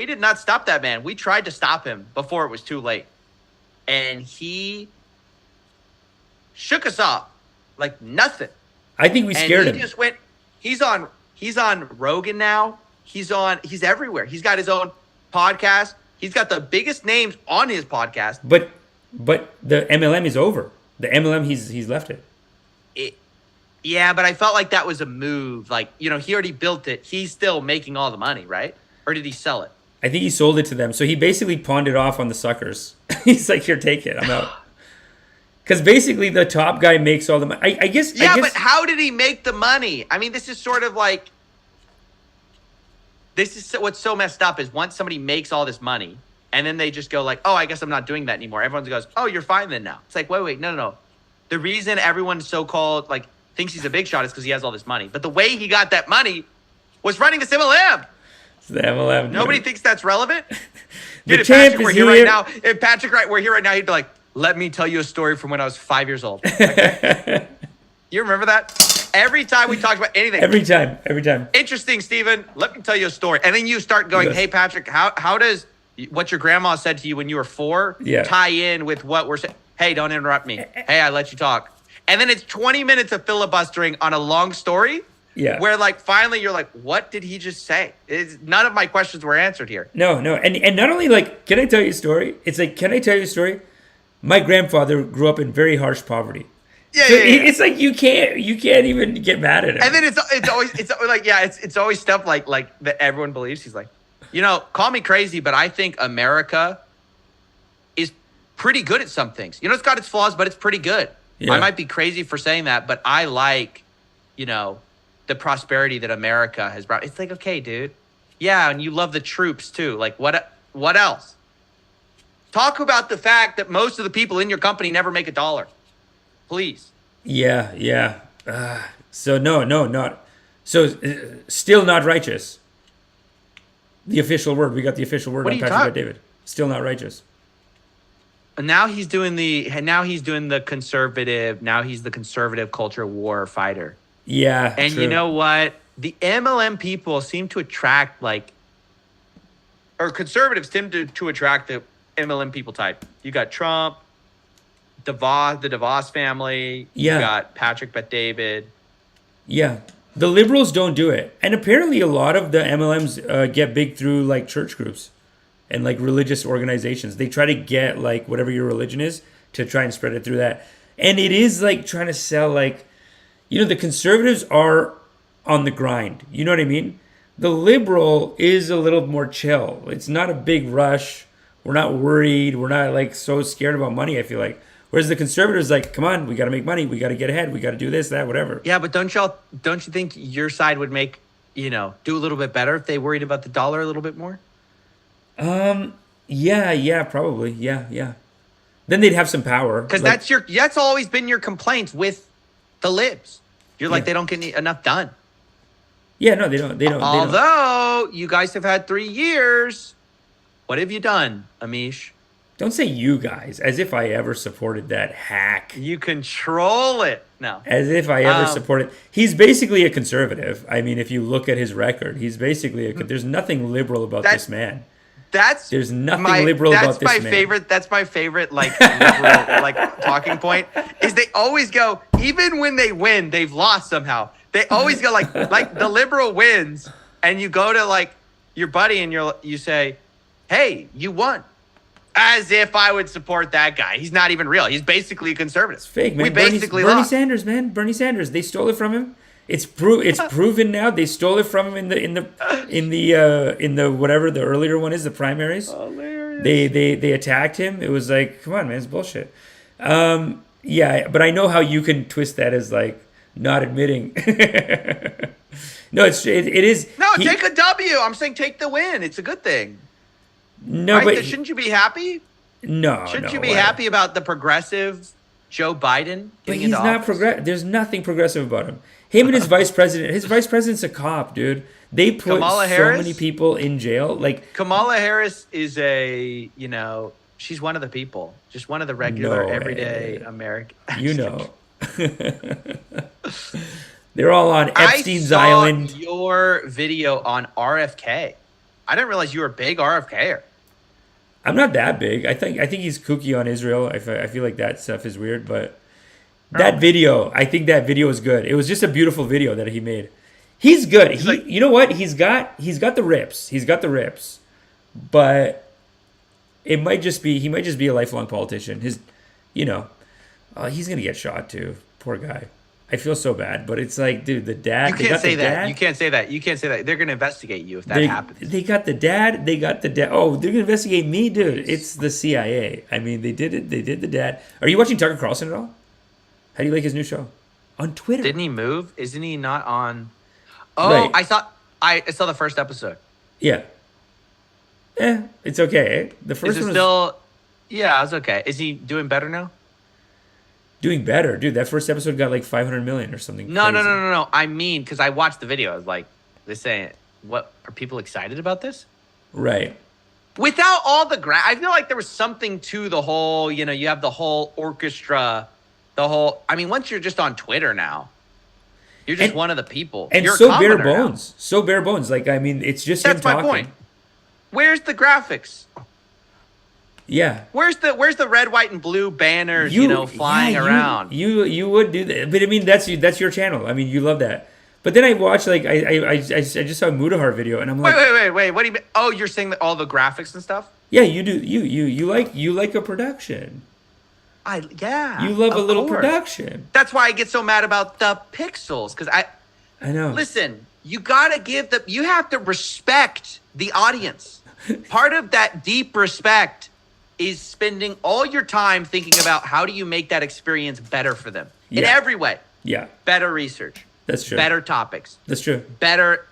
did not stop that man. We tried to stop him before it was too late. And he shook us off like nothing. I think we scared him. He just went, he's on Rogan now. He's everywhere. He's got his own podcast. He's got the biggest names on his podcast. But the MLM is over. The MLM, he's left it. Yeah, but I felt like that was a move. Like, you know, he already built it. He's still making all the money, right? Or did he sell it? I think he sold it to them. So he basically pawned it off on the suckers. He's like, here, take it. I'm out. Because basically the top guy makes all the money. I guess. But how did he make the money? I mean, this is sort of like, this is what's so messed up is once somebody makes all this money and then they just go like, oh, I guess I'm not doing that anymore. Everyone goes, oh, you're fine then now. It's like, wait, no. The reason everyone so-called like thinks he's a big shot is because he has all this money. But the way he got that money was running this MLM. The MLM. Nobody thinks that's relevant. The Dude, if champ Patrick were is here here. right now, if Patrick were here right now, he'd be like, let me tell you a story from when I was 5 years old. Okay? You remember that? Every time we talked about anything. Every time. Interesting, Steven. Let me tell you a story. And then you start going, hey, Patrick, how does what your grandma said to you when you were 4 tie in with what we're saying? Hey, don't interrupt me. Hey, I let you talk. And then it's 20 minutes of filibustering on a long story. Yeah. Where like finally you're like, what did he just say? None of my questions were answered here. No. And not only like, can I tell you a story? It's like, can I tell you a story? My grandfather grew up in very harsh poverty. Yeah. It's like you can't even get mad at him. And then it's always stuff like that everyone believes. He's like, you know, call me crazy, but I think America is pretty good at some things. You know, it's got its flaws, but it's pretty good. Yeah. I might be crazy for saying that, but I like, you know, the prosperity that America has brought. It's like, okay, dude. Yeah, and you love the troops too. Like, what else? Talk about the fact that most of the people in your company never make $1. Please. Yeah. So not. So still not righteous. The official word. We got the official word on Patrick Bet-David. Still not righteous. And now he's doing the conservative. Now he's the conservative culture war fighter. Yeah. And true. you know what? The MLM people seem to attract or conservatives tend to attract the MLM people type. You got Trump, the DeVos family. Yeah. You got Patrick Bet-David. Yeah. The liberals don't do it. And apparently a lot of the MLMs get big through like church groups and like religious organizations. They try to get like whatever your religion is to try and spread it through that. And it is like trying to sell like, you know, the conservatives are on the grind. You know what I mean? The liberal is a little more chill. It's not a big rush. We're not worried. We're not like so scared about money, I feel like. Whereas the conservatives like, come on, we got to make money. We got to get ahead. We got to do this, that, whatever. Yeah, but don't you think your side would make, you know, do a little bit better if they worried about the dollar a little bit more? Yeah, probably. Yeah. Then they'd have some power. Because that's always been your complaints with the libs. You're like, they don't get enough done. Yeah, no, they don't. Although you guys have had 3 years, what have you done, Amish? Don't say you guys, as if I ever supported that hack. You control it. No. As if I ever supported. He's basically a conservative. I mean, if you look at his record, he's basically there's nothing liberal about this man. There's nothing liberal about this man. That's my favorite, like, liberal, like, talking point, is they always go, even when they win, they've lost somehow. They always go, like the liberal wins, and you go to, like, your buddy, and you say, hey, you won. As if I would support that guy. He's not even real. He's basically a conservative. It's fake, man. We basically Bernie lost. Sanders, man. Bernie Sanders. They stole it from him, It's proven now. They stole it from him in the whatever the earlier one is, the primaries. Hilarious. They attacked him. It was like, come on, man, it's bullshit. Yeah, but I know how you can twist that as like not admitting. No, it is. No, take a W. I'm saying take the win. It's a good thing. No, right? but Shouldn't you be happy? No, Shouldn't you be happy about the progressive Joe Biden? But he's not progressive. There's nothing progressive about him. Him and his vice president. His vice president's a cop, dude. They put Kamala so Harris? many people in jail. Like Kamala Harris is she's one of the people, just one of the regular, everyday American. You know. They're all on Epstein's Island. Your video on RFK. I didn't realize you were a big RFKer. I'm not that big. I think he's kooky on Israel. I feel like that stuff is weird, but that video, I think that video was good. It was just a beautiful video that he made. He's good. You know what? He's got the rips. He's got the rips, but he might just be a lifelong politician. He's gonna get shot too. Poor guy. I feel so bad, but it's like, dude, the dad. You can't say that. You can't say that. You can't say that. They're gonna investigate you if that happens. They got the dad. Oh, they're gonna investigate me, dude. It's the CIA. I mean, they did it. They did the dad. Are you watching Tucker Carlson at all? How do you like his new show? On Twitter. Didn't he move? Isn't he not on? Oh, right. I saw the first episode. Yeah. It's okay. The first one yeah, it's okay. Is he doing better now? Doing better, dude. That first episode got like 500 million or something. No. I mean, because I watched the video. I was like, they're saying, what, are people excited about this? Right. Without all the I feel like there was something to the whole, you have the whole orchestra, once you're just on Twitter now, you're just one of the people. And you're so bare bones. Now. So bare bones. Like, I mean, it's just That's him talking. My point. Where's the graphics? Yeah. Where's the red, white, and blue banners, flying around? You would do that. But I mean, that's your channel. I mean, you love that. But then I watched, like, I just saw a Mudahar video, and I'm like, wait. What do you mean? Oh, you're saying that all the graphics and stuff? Yeah, you do. You like a production. You love a little production. That's why I get so mad about the pixels, because I know. Listen, you gotta you have to respect the audience. Part of that deep respect is spending all your time thinking about how do you make that experience better for them in every way. Yeah. Better research. That's true. Better topics. That's true. Better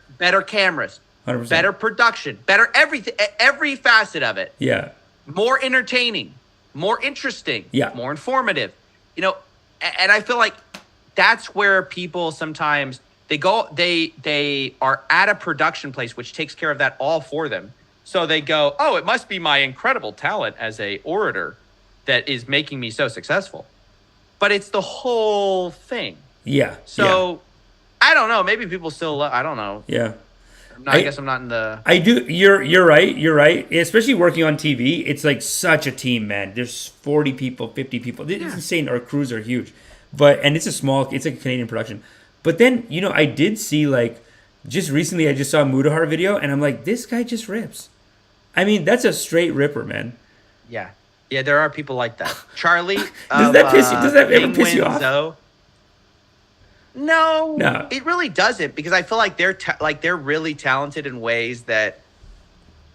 cameras. 100%. Better production. Better everything. Every facet of it. Yeah. More entertaining. More interesting. Yeah. More informative. And I feel like that's where people sometimes they are at a production place which takes care of that all for them. So they go, oh, it must be my incredible talent as a orator that is making me so successful. But it's the whole thing. Yeah. So I don't know. Maybe people still I don't know. Yeah. I guess I'm not in the. I do. You're right. Especially working on TV, it's like such a team, man. There's 40 people, 50 people. It's insane. Our crews are huge, and it's a Canadian production. But then I did see, like, just recently I just saw a Mudahar video, and I'm like, this guy just rips. I mean, that's a straight ripper, man. Yeah, there are people like that. Charlie, does that ever piss you off? No, it really doesn't, because I feel like they're really talented in ways that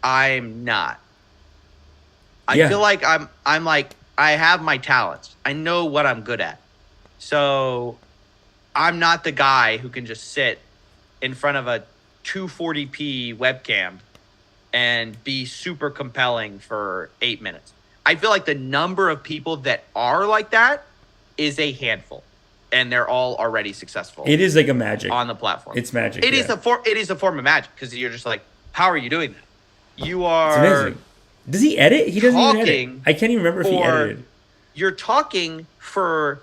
I'm not. I feel like I'm like, I have my talents. I know what I'm good at. So I'm not the guy who can just sit in front of a 240p webcam and be super compelling for 8 minutes. I feel like the number of people that are like that is a handful, and they're all already successful. It is like a magic on the platform. It's magic. It is a form of magic, because you're just like, how are you doing that? You are. It's amazing. Does he edit? He doesn't even edit. I can't even remember if he edited. You're talking for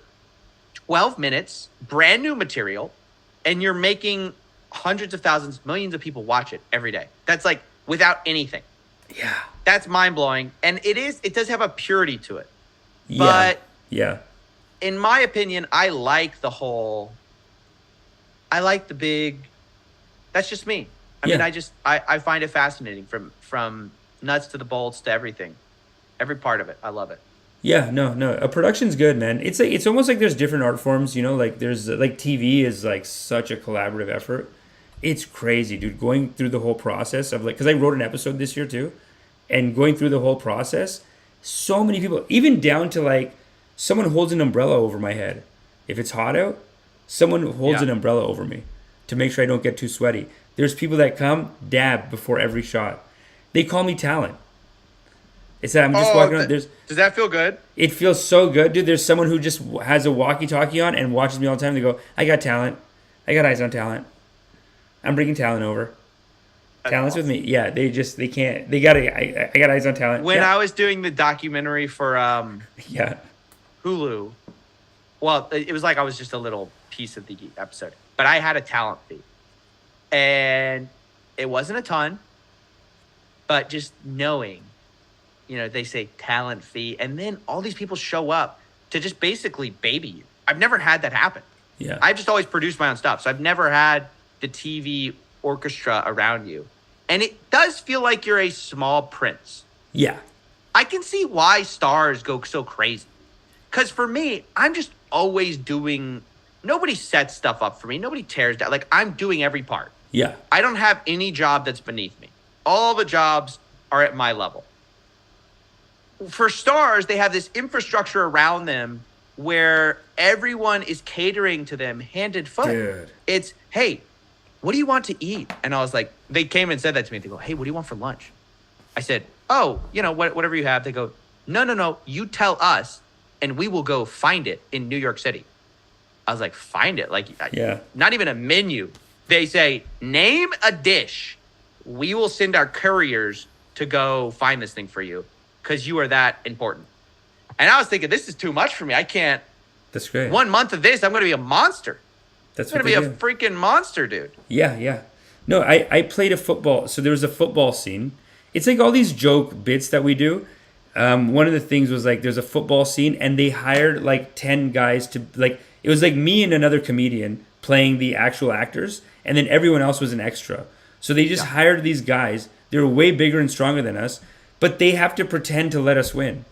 12 minutes, brand new material, and you're making hundreds of thousands, millions of people watch it every day. That's like without anything. Yeah. That's mind-blowing. And it does have a purity to it. But in my opinion, I like the big, that's just me. I mean, I find it fascinating from nuts to the bolts to everything. Every part of it. I love it. Yeah, no. A production's good, man. It's almost like there's different art forms, you know. Like there's like TV is like such a collaborative effort. It's crazy, dude. Going through the whole process of like, because I wrote an episode this year too, and going through the whole process, so many people, even down to like someone holds an umbrella over my head. If it's hot out, someone holds an umbrella over me to make sure I don't get too sweaty. There's people that come dab before every shot. They call me talent. It's that I'm just walking around. Does that feel good? It feels so good, dude. There's someone who just has a walkie-talkie on and watches me all the time. They go, I got talent. I got eyes on talent. I'm bringing talent over. Talent's with me. Yeah, they can't. They got I got eyes on talent. When I was doing the documentary for Hulu, well, it was like I was just a little piece of the episode, but I had a talent fee, and it wasn't a ton, but just knowing, you know, they say talent fee, and then all these people show up to just basically baby you. I've never had that happen. Yeah, I've just always produced my own stuff, so I've never had the TV orchestra around you. And it does feel like you're a small prince. Yeah. I can see why stars go so crazy. Because for me, I'm just always doing, nobody sets stuff up for me. Nobody tears down. Like, I'm doing every part. Yeah. I don't have any job that's beneath me. All the jobs are at my level. For stars, they have this infrastructure around them where everyone is catering to them hand and foot. Dude. It's, hey, what do you want to eat? And I was like, they came and said that to me. They go, hey, what do you want for lunch? I said, oh, you know, whatever you have. They go, no, you tell us and we will go find it in New York City. I was like, find it? Like, not even a menu. They say, name a dish. We will send our couriers to go find this thing for you because you are that important. And I was thinking, this is too much for me. I can't. That's great. 1 month of this, I'm going to be a monster. That's going to be a freaking monster, dude. Yeah. No, I played a football. So there was a football scene. It's like all these joke bits that we do. One of the things was like there's a football scene and they hired like 10 guys to like, it was like me and another comedian playing the actual actors and then everyone else was an extra. So they just hired these guys. They were way bigger and stronger than us, but they have to pretend to let us win.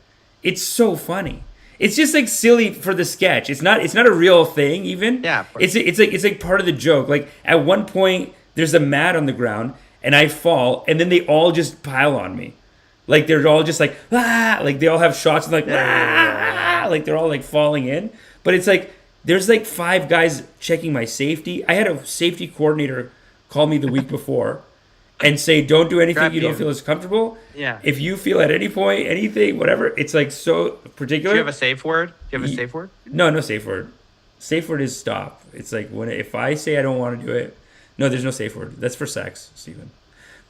It's so funny. It's just like silly for the sketch. It's not a real thing even. Yeah. It's like part of the joke. Like at one point there's a mat on the ground and I fall and then they all just pile on me. Like they're all just like, ah, like they all have shots and like, like they're all like falling in. But it's like, there's like 5 guys checking my safety. I had a safety coordinator call me the week before and say, don't do anything you don't feel is comfortable. Yeah. If you feel at any point, anything, whatever, it's like so particular. Do you have a safe word? Do you have a safe word? No safe word. Safe word is stop. It's like if I say I don't want to do it, no, there's no safe word. That's for sex, Stephen.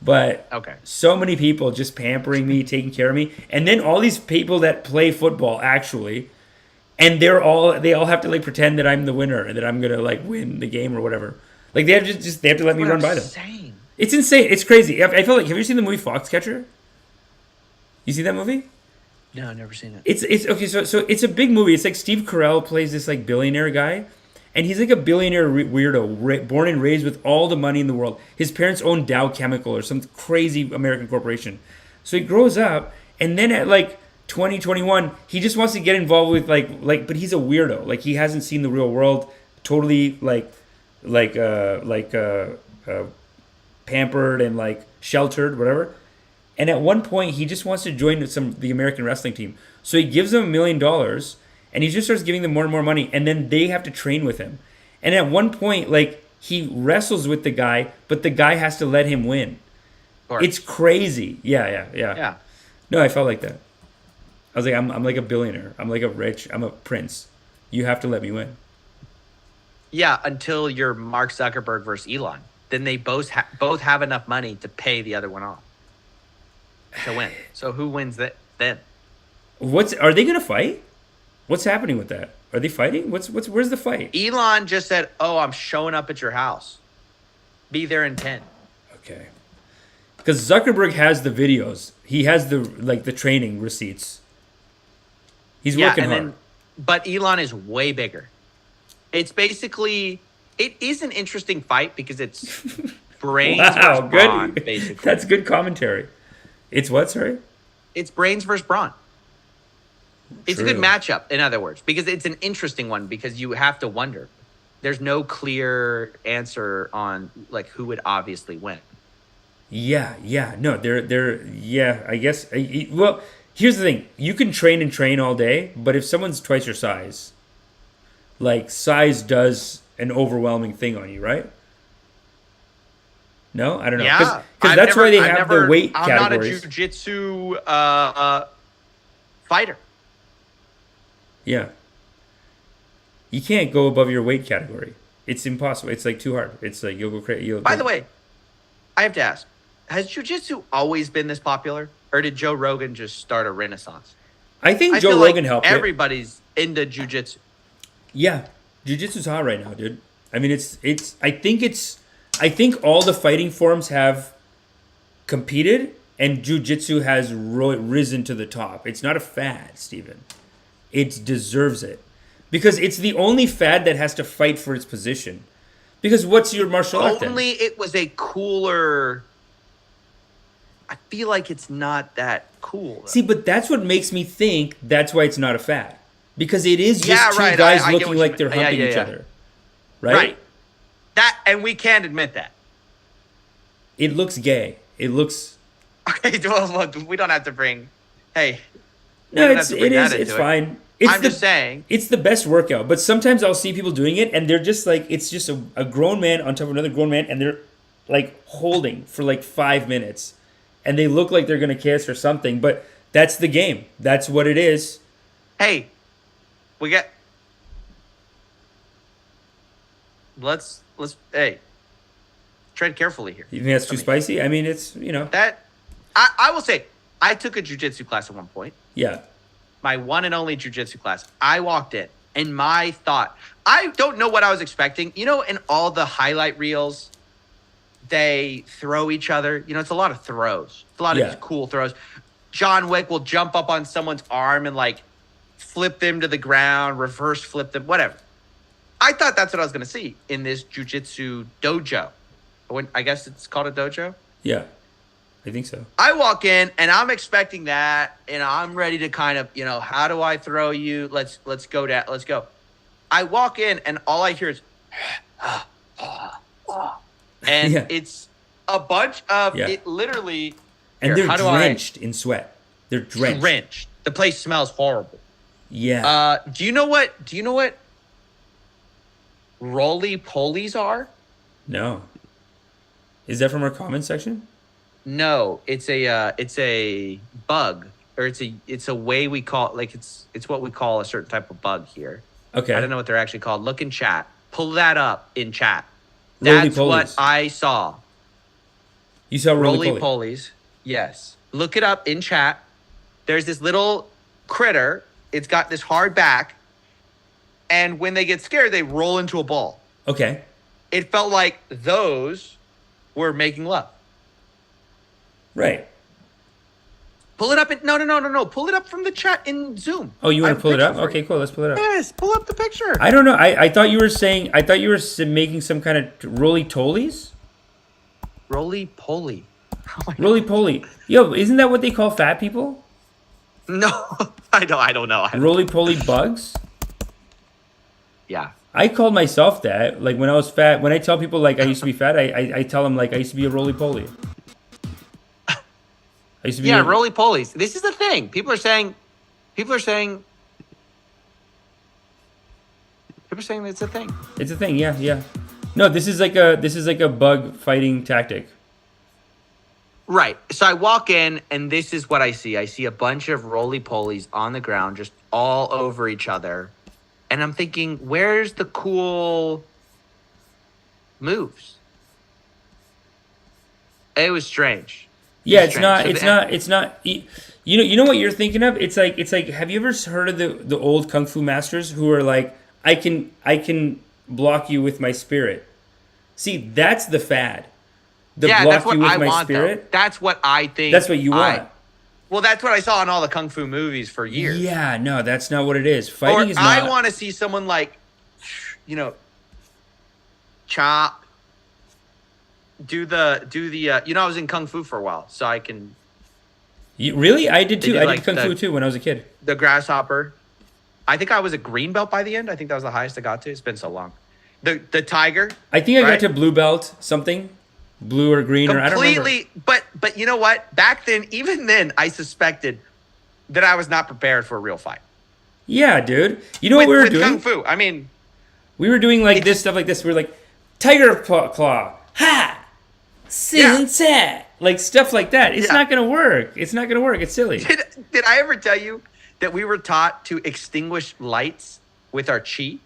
But so many people just pampering me, taking care of me. And then all these people that play football actually, and they all have to like pretend that I'm the winner and that I'm going to like win the game or whatever. Like they have they have to let me run by them. It's insane. It's crazy. I feel like, have you seen the movie Foxcatcher? You see that movie? No, I've never seen it. It's okay. So it's a big movie. It's like Steve Carell plays this like billionaire guy, and he's like a billionaire weirdo, born and raised with all the money in the world. His parents own Dow Chemical or some crazy American corporation. So he grows up, and then at like 2021, he just wants to get involved with like, but he's a weirdo. Like he hasn't seen the real world. Totally pampered and like sheltered, whatever. And at one point, he just wants to join the American wrestling team. So he gives them $1 million, and he just starts giving them more and more money, and then they have to train with him. And at one point, like he wrestles with the guy, but the guy has to let him win. It's crazy. Yeah. No, I felt like that. I was like, I'm like a billionaire. I'm like I'm a prince. You have to let me win. Yeah, until you're Mark Zuckerberg versus Elon. Then they both have enough money to pay the other one off to win. So who wins that then? Are they gonna fight? What's happening with that? Are they fighting? Where's the fight? Elon just said, "Oh, I'm showing up at your house. Be there in 10." Okay. Because Zuckerberg has the videos. He has the training receipts. He's working hard. But Elon is way bigger. It's basically, it is an interesting fight because it's brains versus brawn, basically. That's good commentary. It's what, sorry? It's brains versus brawn. It's a good matchup, in other words, because it's an interesting one because you have to wonder. There's no clear answer on like who would obviously win. Yeah. No, yeah, I guess. Well, here's the thing. You can train all day, but if someone's twice your size, like size does an overwhelming thing on you, right? No, I don't know. Yeah, because that's why they have the weight I'm categories. not a jiu-jitsu fighter. Yeah. You can't go above your weight category. It's impossible. It's like too hard. It's like you'll go crazy. By the way, I have to ask, has jiu-jitsu always been this popular? Or did Joe Rogan just start a renaissance? I think Joe feel Rogan like helped it. everybody's into jiu-jitsu. Yeah. Jiu-jitsu's hot right now, dude. I mean, I think all the fighting forms have competed and jiu-jitsu has risen to the top. It's not a fad, Steven. It deserves it. Because it's the only fad that has to fight for its position. Because what's your martial art then? Only it was a cooler... I feel like it's not that cool. Though. See, but that's what makes me think that's why it's not a fad. Because it is just two right. guys I looking like they're humping each other. Right? That, and we can't admit that. It looks gay. It looks... Okay, well, look, we don't have to bring... Hey. No, it's fine. I'm just saying. It's the best workout. But sometimes I'll see people doing it, and they're just like... It's just a grown man on top of another grown man, and they're like holding for like 5 minutes. And they look like they're going to kiss or something. But that's the game. That's what it is. Hey. We got... Let's hey, tread carefully here. You think that's too spicy? I mean, it's, you know. That, I will say, I took a jiu-jitsu class at one point. Yeah. My one and only jiu-jitsu class. I walked in, and my thought, I don't know what I was expecting. You know, in all the highlight reels, they throw each other. You know, it's a lot of throws. It's a lot of cool throws. John Wick will jump up on someone's arm and, like, flip them to the ground, reverse flip them, whatever. I thought that's what I was going to see in this jiu-jitsu dojo. I guess it's called a dojo? Yeah, I think so. I walk in, and I'm expecting that, and I'm ready to kind of, you know, how do I throw you? Let's go down. Let's go. I walk in, and all I hear is, and it's a bunch of, it literally. And they're drenched in sweat. They're drenched. Drenched. The place smells horrible. Yeah. Do you know what roly-polies are? No. Is that from our comment section? No, it's a bug, or it's a way we call, like, it's what we call a certain type of bug here. Okay. I don't know what they're actually called. Look in chat. Pull that up in chat. That's what I saw. You saw roly-polies? Yes. Look it up in chat. There's this little critter. It's got this hard back. And when they get scared, they roll into a ball. Okay. It felt like those were making love. Right. Pull it up. No. Pull it up from the chat in Zoom. Oh, you want to pull it up? Okay, cool. Let's pull it up. Yes, pull up the picture. I don't know. I thought you were making some kind of roly-tolies? Roly-poly. Oh roly-poly. Yo, isn't that what they call fat people? No, I don't know. Roly-poly bugs? Yeah. I called myself that. Like, when I was fat, when I tell people, like, I used to be fat, I tell them, like, I used to be a roly-poly. Roly-polies. This is the thing. People are saying it's a thing. It's a thing, yeah. No, this is like a bug fighting tactic. Right. So I walk in, and this is what I see. I see a bunch of roly-polies on the ground, just all over each other. And I'm thinking, where's the cool moves? It was strange. Yeah, it's not. You know what you're thinking of? It's like. Have you ever heard of the old kung fu masters who are like, I can block you with my spirit. See, that's the fad. That's what I want. Though. That's what I think. That's what you want. Well, that's what I saw in all the kung fu movies for years. Yeah, no, that's not what it is. Fighting is not. I want to see someone like, you know, chop. Do the you know, I was in kung fu for a while, so I can. Really? I did too. I did kung fu too when I was a kid. The grasshopper. I think I was a green belt by the end. I think that was the highest I got to. It's been so long. The tiger. I think I right? got to blue belt something, blue or green or I don't remember. Completely. But you know what? Back then, even then, I suspected that I was not prepared for a real fight. Yeah, dude. You know what we were doing? Kung Fu. I mean, we were doing like this stuff like this. We were like tiger claw, ha, sensei, like stuff like that. It's not gonna work. It's not gonna work. It's silly. Did I ever tell you that we were taught to extinguish lights with our chi?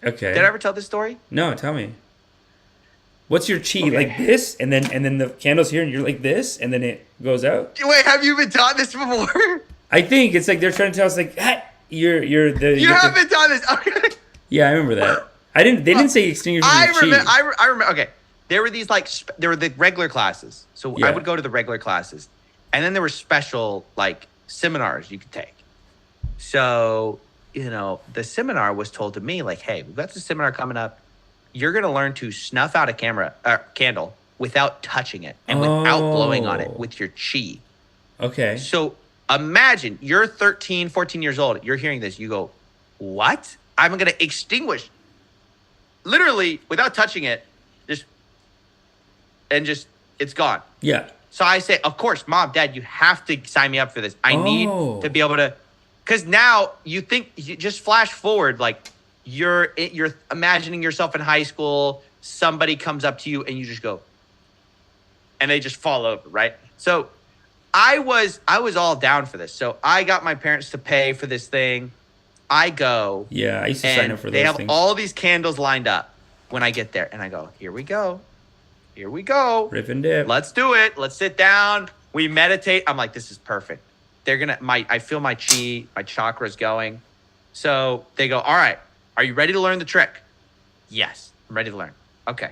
Okay. Did I ever tell this story? No, tell me. What's your chi? Like this, and then the candle's here, and you're like this, and then it goes out. Wait, have you been taught this before? I think it's like they're trying to tell us like, ah, you're the. You haven't done this. Okay. Yeah, I remember that. They didn't say extinguish your chi. I remember. Okay, there were these there were the regular classes. So I would go to the regular classes, and then there were special like seminars you could take. So the seminar was told to me like, hey, we've got this seminar coming up. You're gonna learn to snuff out a candle without touching it and without blowing on it with your chi. Okay. So imagine you're 13, 14 years old. You're hearing this. You go, what? I'm going to extinguish literally without touching it. It's gone. Yeah. So I say, of course, Mom, Dad, you have to sign me up for this. I need to be able to, because now you just flash forward, like you're imagining yourself in high school. Somebody comes up to you and you just go, and they just fall over, right? So I was all down for this. So I got my parents to pay for this thing. I go. Yeah, I used to sign up for those things. They have all these candles lined up when I get there. And I go, here we go. Here we go. Rip and dip. Let's do it. Let's sit down. We meditate. I'm like, this is perfect. I feel my chi, my chakra's going. So they go, all right, are you ready to learn the trick? Yes, I'm ready to learn. Okay.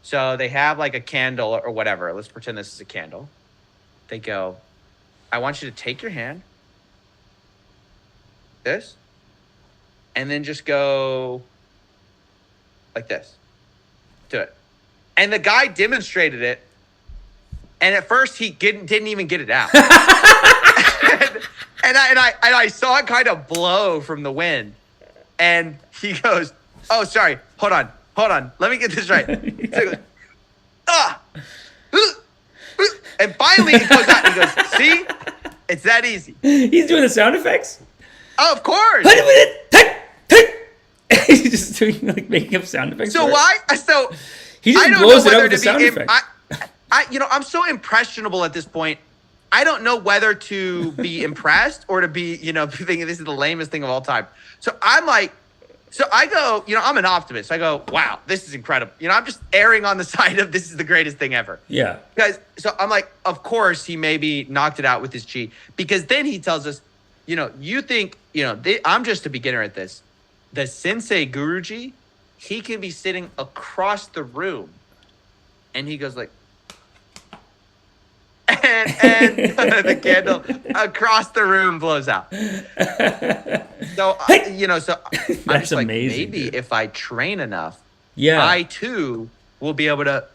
So they have like a candle or whatever. Let's pretend this is a candle. They go, I want you to take your hand, this, and then just go like this. Do it. And the guy demonstrated it, and at first he didn't even get it out. and I saw it kind of blow from the wind. And he goes, oh, sorry, hold on. Let me get this right. So he goes, and finally it goes out and he goes, see? It's that easy. He's doing the sound effects? Oh, of course. Wait a minute. He's just doing like making up sound effects. So why? So he just blows it up with the sound effects. I'm so impressionable at this point. I don't know whether to be impressed or to be, thinking this is the lamest thing of all time. So I'm like, I go, I'm an optimist. I go, wow, this is incredible. I'm just erring on the side of this is the greatest thing ever. Yeah. So I'm like, of course he maybe knocked it out with his chi. Because then he tells us, you think, I'm just a beginner at this. The sensei Guruji, he can be sitting across the room. And he goes like, and the candle across the room blows out. So, I'm just like, amazing, maybe dude. if I train enough, yeah, I too will be able to.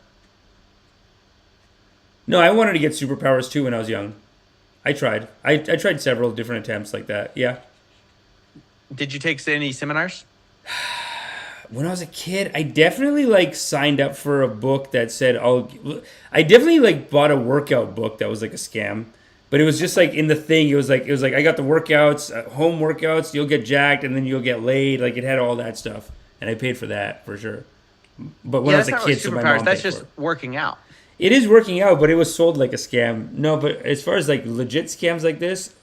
No, I wanted to get superpowers too when I was young. I tried. I tried several different attempts like that. Yeah. Did you take any seminars? When I was a kid, I definitely signed up for a book that said I definitely bought a workout book that was like a scam, but it was just in the thing. It was like I got the workouts, home workouts. You'll get jacked and then you'll get laid. It had all that stuff, and I paid for that for sure. But when I was a kid, so my mom that's paid just for it. Working out. It is working out, but it was sold like a scam. No, but as far as legit scams like this,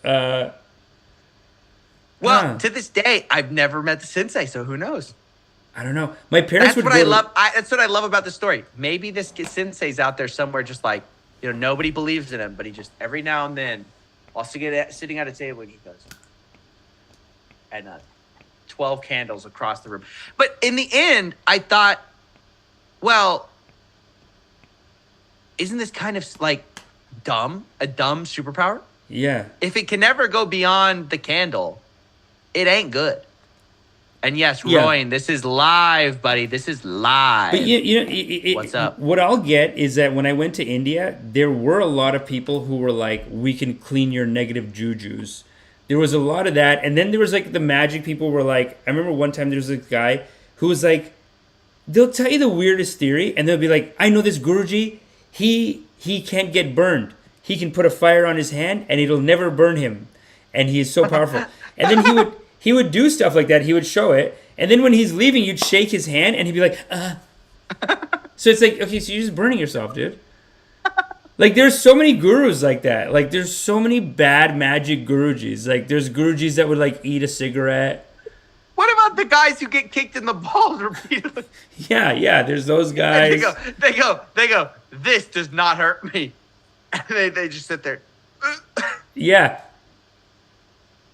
well, to this day, I've never met the sensei, so who knows? I don't know. My parents That's what I love. That's what I love about the story. Maybe this sensei's out there somewhere, just nobody believes in him, but he just every now and then, while sitting at a table, he goes, and 12 candles across the room. But in the end, I thought, well, isn't this kind of dumb? A dumb superpower? Yeah. If it can never go beyond the candle, it ain't good. And yes, Royan, this is live, buddy. This is live. But what's up? What I'll get is that when I went to India, there were a lot of people who were like, we can clean your negative jujus. There was a lot of that. And then there was like the magic people were like, I remember one time there was a guy who was like, they'll tell you the weirdest theory and they'll be like, I know this Guruji, he can't get burned. He can put a fire on his hand and it'll never burn him. And he is so powerful. And then he would do stuff like that. He would show it. And then when he's leaving, you'd shake his hand and he'd be like, So it's like, okay, so you're just burning yourself, dude. Like, there's so many gurus like that. Like, there's so many bad magic gurujis. Like, there's gurujis that would, like, eat a cigarette. What about the guys who get kicked in the balls repeatedly? Yeah, there's those guys. And they go, this does not hurt me. And they just sit there. Yeah.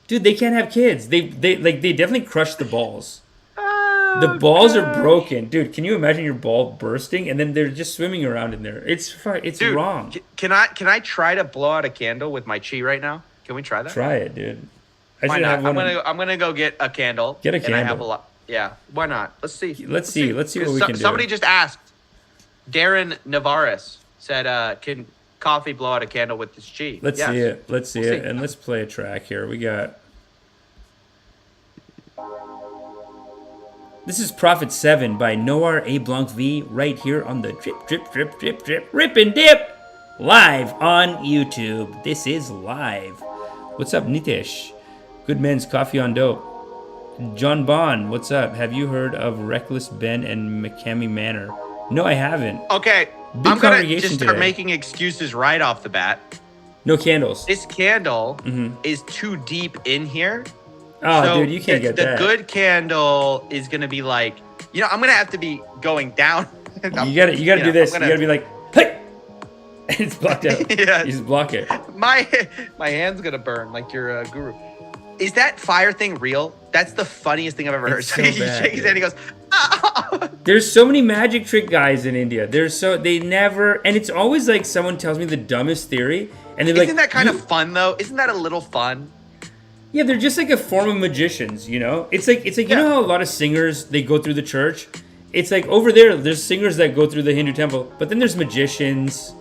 Dude, they can't have kids. They definitely crush the balls. The balls are broken. Dude, can you imagine your ball bursting and then they're just swimming around in there? It's dude, wrong. Can I try to blow out a candle with my chi right now? Can we try that? Try it, dude. Why not? I'm gonna go get a candle. Get a candle. And I have a lot. Yeah, why not? Let's see. Let's see what we can do. Somebody just asked. Darren Navarez said, "Can coffee blow out a candle with this chi?" Let's see it. Let's see it, and let's play a track here. We got. This is Prophet 7 by Noir A. Blanc V right here on the Drip, Rip and Dip, live on YouTube. This is live. What's up, Nitesh? Good Men's Coffee on Dope. John Bond, what's up? Have you heard of Reckless Ben and McCamey Manor? No, I haven't. Okay, I'm going to just start making excuses right off the bat. No candles. This candle is too deep in here. Oh, so dude, you can't get that. The good candle is going to be like, I'm going to have to be going down. You got to do this. You got to be like, hey! And it's blocked out. Yeah. You just block it. My hand's going to burn like you're a guru. Is that fire thing real? That's the funniest thing I've ever heard. So he shakes his hand and he goes, ah! There's so many magic trick guys in India. They never, and it's always like someone tells me the dumbest theory. And they're like, isn't that kind of fun though? Isn't that a little fun? Yeah, they're just like a form of magicians, you know? It's like you know how a lot of singers, they go through the church? It's like over there's singers that go through the Hindu temple, but then there's magicians.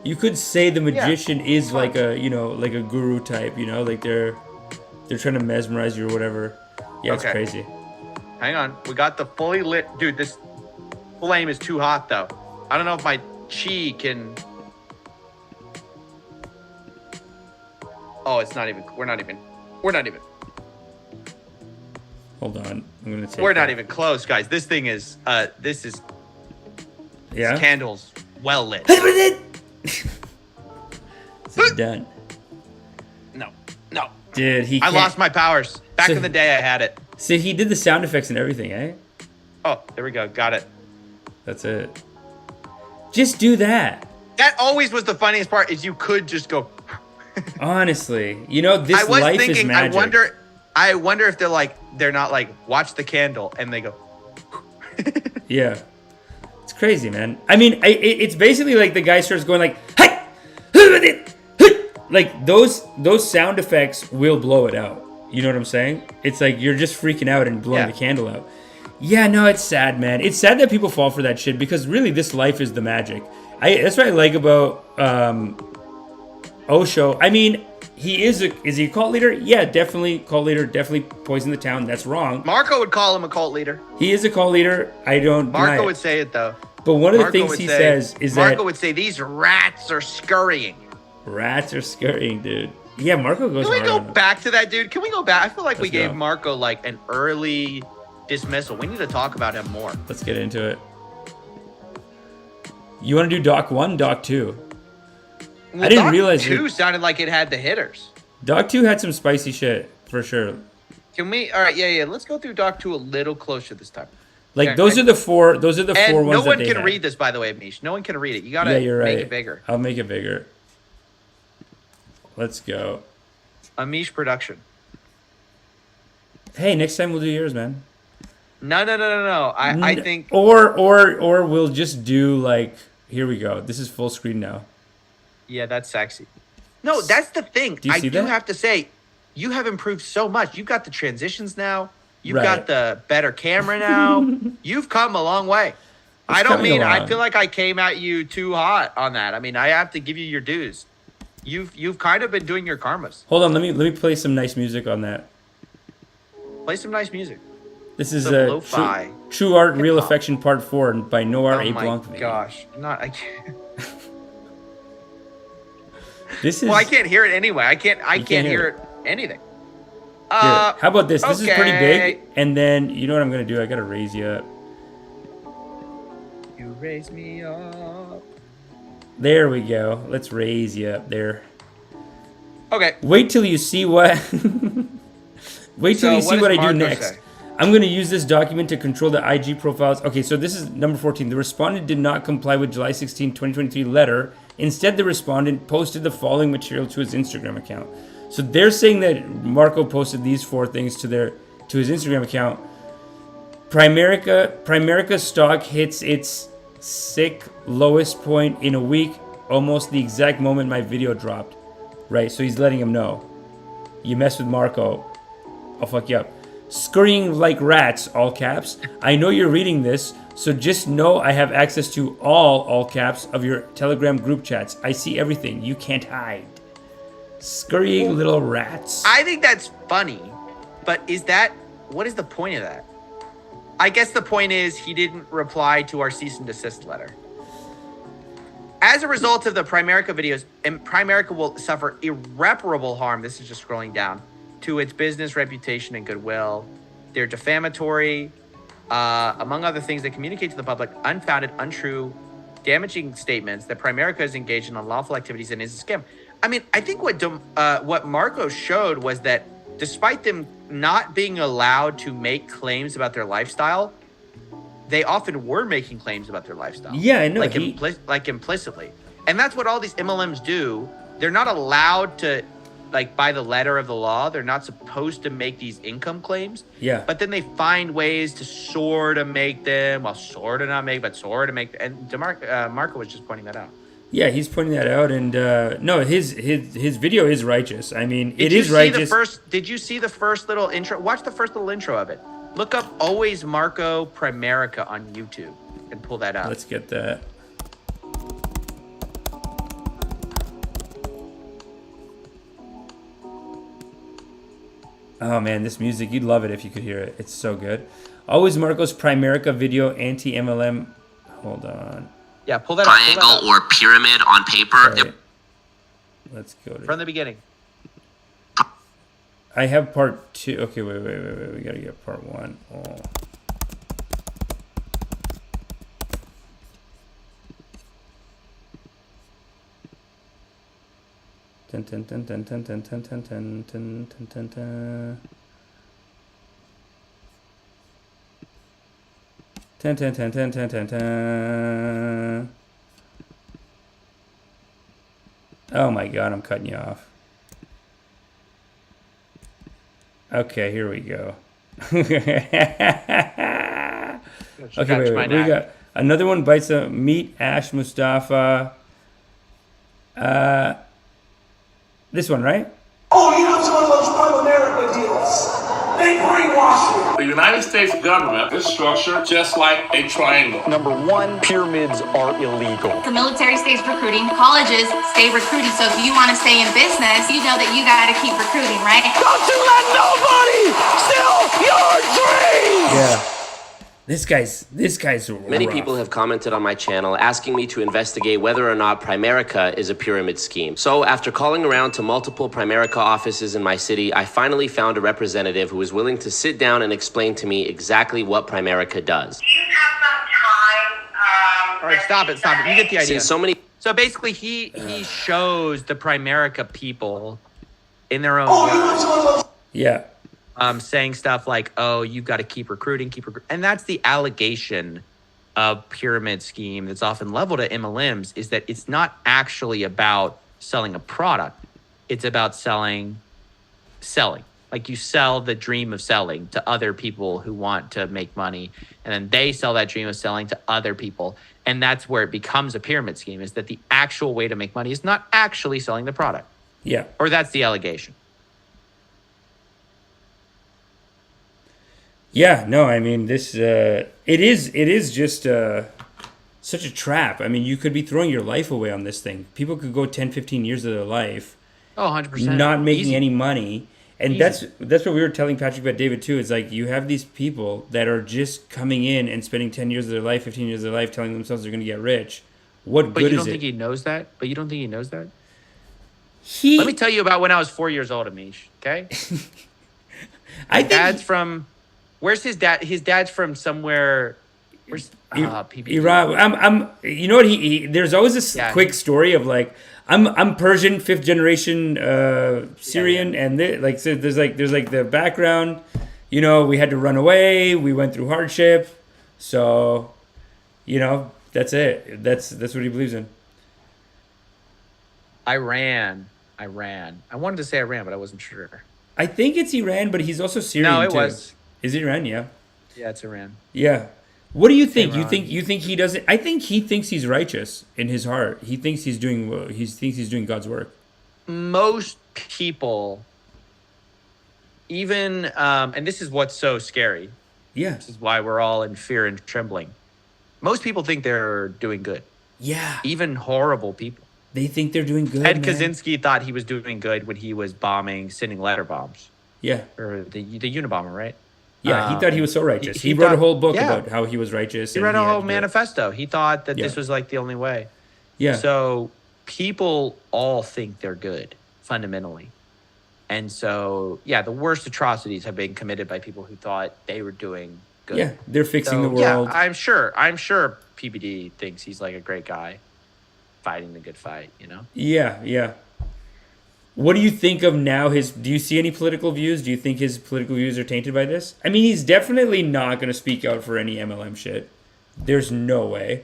You could say the magician is like a, like a guru type, like they're trying to mesmerize you or whatever. Yeah, it's crazy. Hang on. We got the fully lit. Dude, this flame is too hot though. I don't know if my chi can. Oh, it's not even. We're not even. Hold on, I'm gonna take. We're not even close, guys. This thing is. This is. Yeah. This candle's well lit. This is done. No. Dude, I lost my powers. Back in the day, I had it. See, he did the sound effects and everything, eh? Oh, there we go. Got it. That's it. Just do that. That always was the funniest part. Is you could just go. Honestly, this life is magic. I wonder if they're not like, watch the candle, and they go. Yeah, it's crazy, man. I mean, it's basically like the guy starts going like, hey, like those sound effects will blow it out. You know what I'm saying? It's like you're just freaking out and blowing the candle out. Yeah, no, it's sad, man. It's sad that people fall for that shit because really, this life is the magic. That's what I like about Osho. I mean, is he a cult leader? Yeah, definitely cult leader. Definitely poisoned the town. That's wrong. Marco would call him a cult leader. He is a cult leader. I don't. Marco would say it though. But one of the things he says is that Marco would say these rats are scurrying. Rats are scurrying, dude. Yeah, Marco goes. Can we go back to that, dude? Can we go back? I feel like we gave Marco like an early dismissal. We need to talk about him more. Let's get into it. You want to do Doc 1, Doc 2? Well, I didn't Doc realize 2 sounded like it had the hitters. Doc 2 had some spicy shit for sure. Can we? All right, yeah. Let's go through Doc 2 a little closer this time. Like those are the four ones. No one can read this, by the way, Amish. No one can read it. You gotta make it bigger. I'll make it bigger. Let's go. Amish production. Hey, next time we'll do yours, man. No. I think. Or we'll just do like. Here we go. This is full screen now. Yeah, that's sexy. No, that's the thing. I do have to say, you have improved so much. You've got the transitions now. You've got the better camera now. You've come a long way. I feel like I came at you too hot on that. I mean, I have to give you your dues. You've kind of been doing your karmas. Hold on, let me play some nice music on that. Play some nice music. This is Some lo-fi True Art, Real hip-hop. Affection Part 4 by Noir A. Oh my Blanc. gosh. I can't. This is Well, I can't hear it anyway. I can't hear it. anything. Here, how about this? This is pretty okay. big. And then, you know what I'm going to do? I got to raise you up. You raise me up. There we go. Let's raise you up there. Okay. Wait till you see what... Wait till you see what I do next. I'm going to use this document to control the IG profiles. Okay, so this is number 14. The respondent did not comply with July 16, 2023 letter. Instead, the respondent posted the following material to his Instagram account. So they're saying that Marco posted these 4 things to his Instagram account. Primerica stock hits its sick lowest point in a week, almost the exact moment my video dropped. Right, so he's letting him know. You mess with Marco, I'll fuck you up. Scurrying like rats, all caps. I know you're reading this, so just know I have access to all caps, of your Telegram group chats. I see everything. You can't hide. Scurrying little rats. I think that's funny, but what is the point of that? I guess the point is he didn't reply to our cease and desist letter. As a result of the Primerica videos, and Primerica will suffer irreparable harm, this is just scrolling down, to its business reputation and goodwill. They're defamatory, among other things, they communicate to the public unfounded, untrue, damaging statements that Primerica is engaged in unlawful activities and is a scam. I mean, I think what Marco showed was that despite them not being allowed to make claims about their lifestyle, they often were making claims about their lifestyle. Yeah, I know. Like implicitly. And that's what all these MLMs do. They're not allowed to, like, by the letter of the law, they're not supposed to make these income claims. Yeah. But then they find ways to sort of make them, well, sort of not make, but sort of make. And Marco was just pointing that out. Yeah, he's pointing that out, and no, his video is righteous. I mean, it is righteous. Did you see the first little intro? Watch the first little intro of it. Look up Always Marco Primerica on YouTube and pull that up. Let's get that. Oh man, this music, you'd love it if you could hear it. It's so good. Always Marco's Primerica video anti-MLM. Hold on. Yeah, pull that triangle up. Or pyramid on paper. Right. Let's go to from the beginning. I have part 2. Okay, wait. We gotta get part 1. Oh. Dun, dun, dun, dun, dun, dun, dun, dun, dun, dun, dun, dun. Ten, ten, ten, ten, ten, ten, ten. Oh my god, I'm cutting you off. Okay, here we go. Okay, wait. We got another one. Bites of meat. Ash Mustafa. This one, right? Oh, you know some of those pro-America deals. They brainwash you. The United States government is structured just like a triangle. Number one, pyramids are illegal. The military stays recruiting. Colleges stay recruiting. So if you want to stay in business, you know that you got to keep recruiting, right? Don't you let nobody steal your dreams! Yeah. This guy's Many rough. people have commented on my channel asking me to investigate whether or not Primerica is a pyramid scheme. So after calling around to multiple Primerica offices in my city, I finally found a representative who was willing to sit down and explain to me exactly what Primerica does. All right, stop it. You get the idea. Since So basically, he shows the Primerica people in their own words. Yeah. Saying stuff like, oh, you've got to keep recruiting. And that's the allegation of pyramid scheme that's often leveled at MLMs, is that it's not actually about selling a product. It's about selling. Like you sell the dream of selling to other people who want to make money. And then they sell that dream of selling to other people. And that's where it becomes a pyramid scheme, is that the actual way to make money is not actually selling the product. Yeah. Or that's the allegation. Yeah, no, I mean this. It is just. such a trap. I mean, you could be throwing your life away on this thing. People could go 10, 15 years of their life, 100%, not making Easy. any money. And that's what we were telling Patrick about David too. It's like you have these people that are just coming in and spending 10 years of their life, 15 years of their life, telling themselves they're going to get rich. What But good you is don't it? think he knows that? But you don't think he knows that? Let me tell you about when I was 4 years old, Amish. Okay. Dad's from. Where's his dad? His dad's from somewhere. Where's PPD? Iran. You know what? There's always this quick story of like, I'm Persian, 5th generation Syrian, and so there's the background. You know, we had to run away. We went through hardship, so, you know, that's it. That's what he believes in. Iran. I wanted to say Iran, but I wasn't sure. I think it's Iran, but he's also Syrian. No, it too. was. Is it Iran? Yeah. Yeah, it's Iran. Yeah. What do you think? Iran. You think he doesn't? I think he thinks he's righteous in his heart. He thinks he's doing God's work. Most people, even and this is what's so scary. Yeah. This is why we're all in fear and trembling. Most people think they're doing good. Yeah. Even horrible people. They think they're doing good. Ted man. Kaczynski thought he was doing good when he was sending letter bombs. Yeah. Or the Unabomber, right? Yeah, he thought he was so righteous. He wrote thought, a whole book about how he was righteous. He read a whole manifesto. He thought that this Yeah. was like the only way. Yeah. So people all think they're good, fundamentally. And so, yeah, the worst atrocities have been committed by people who thought they were doing good. Yeah, they're fixing the world. Yeah, I'm sure PBD thinks he's like a great guy fighting the good fight, you know? Yeah, yeah. What do you think of now do you see any political views? Do you think his political views are tainted by this? I mean, he's definitely not going to speak out for any MLM shit. There's no way.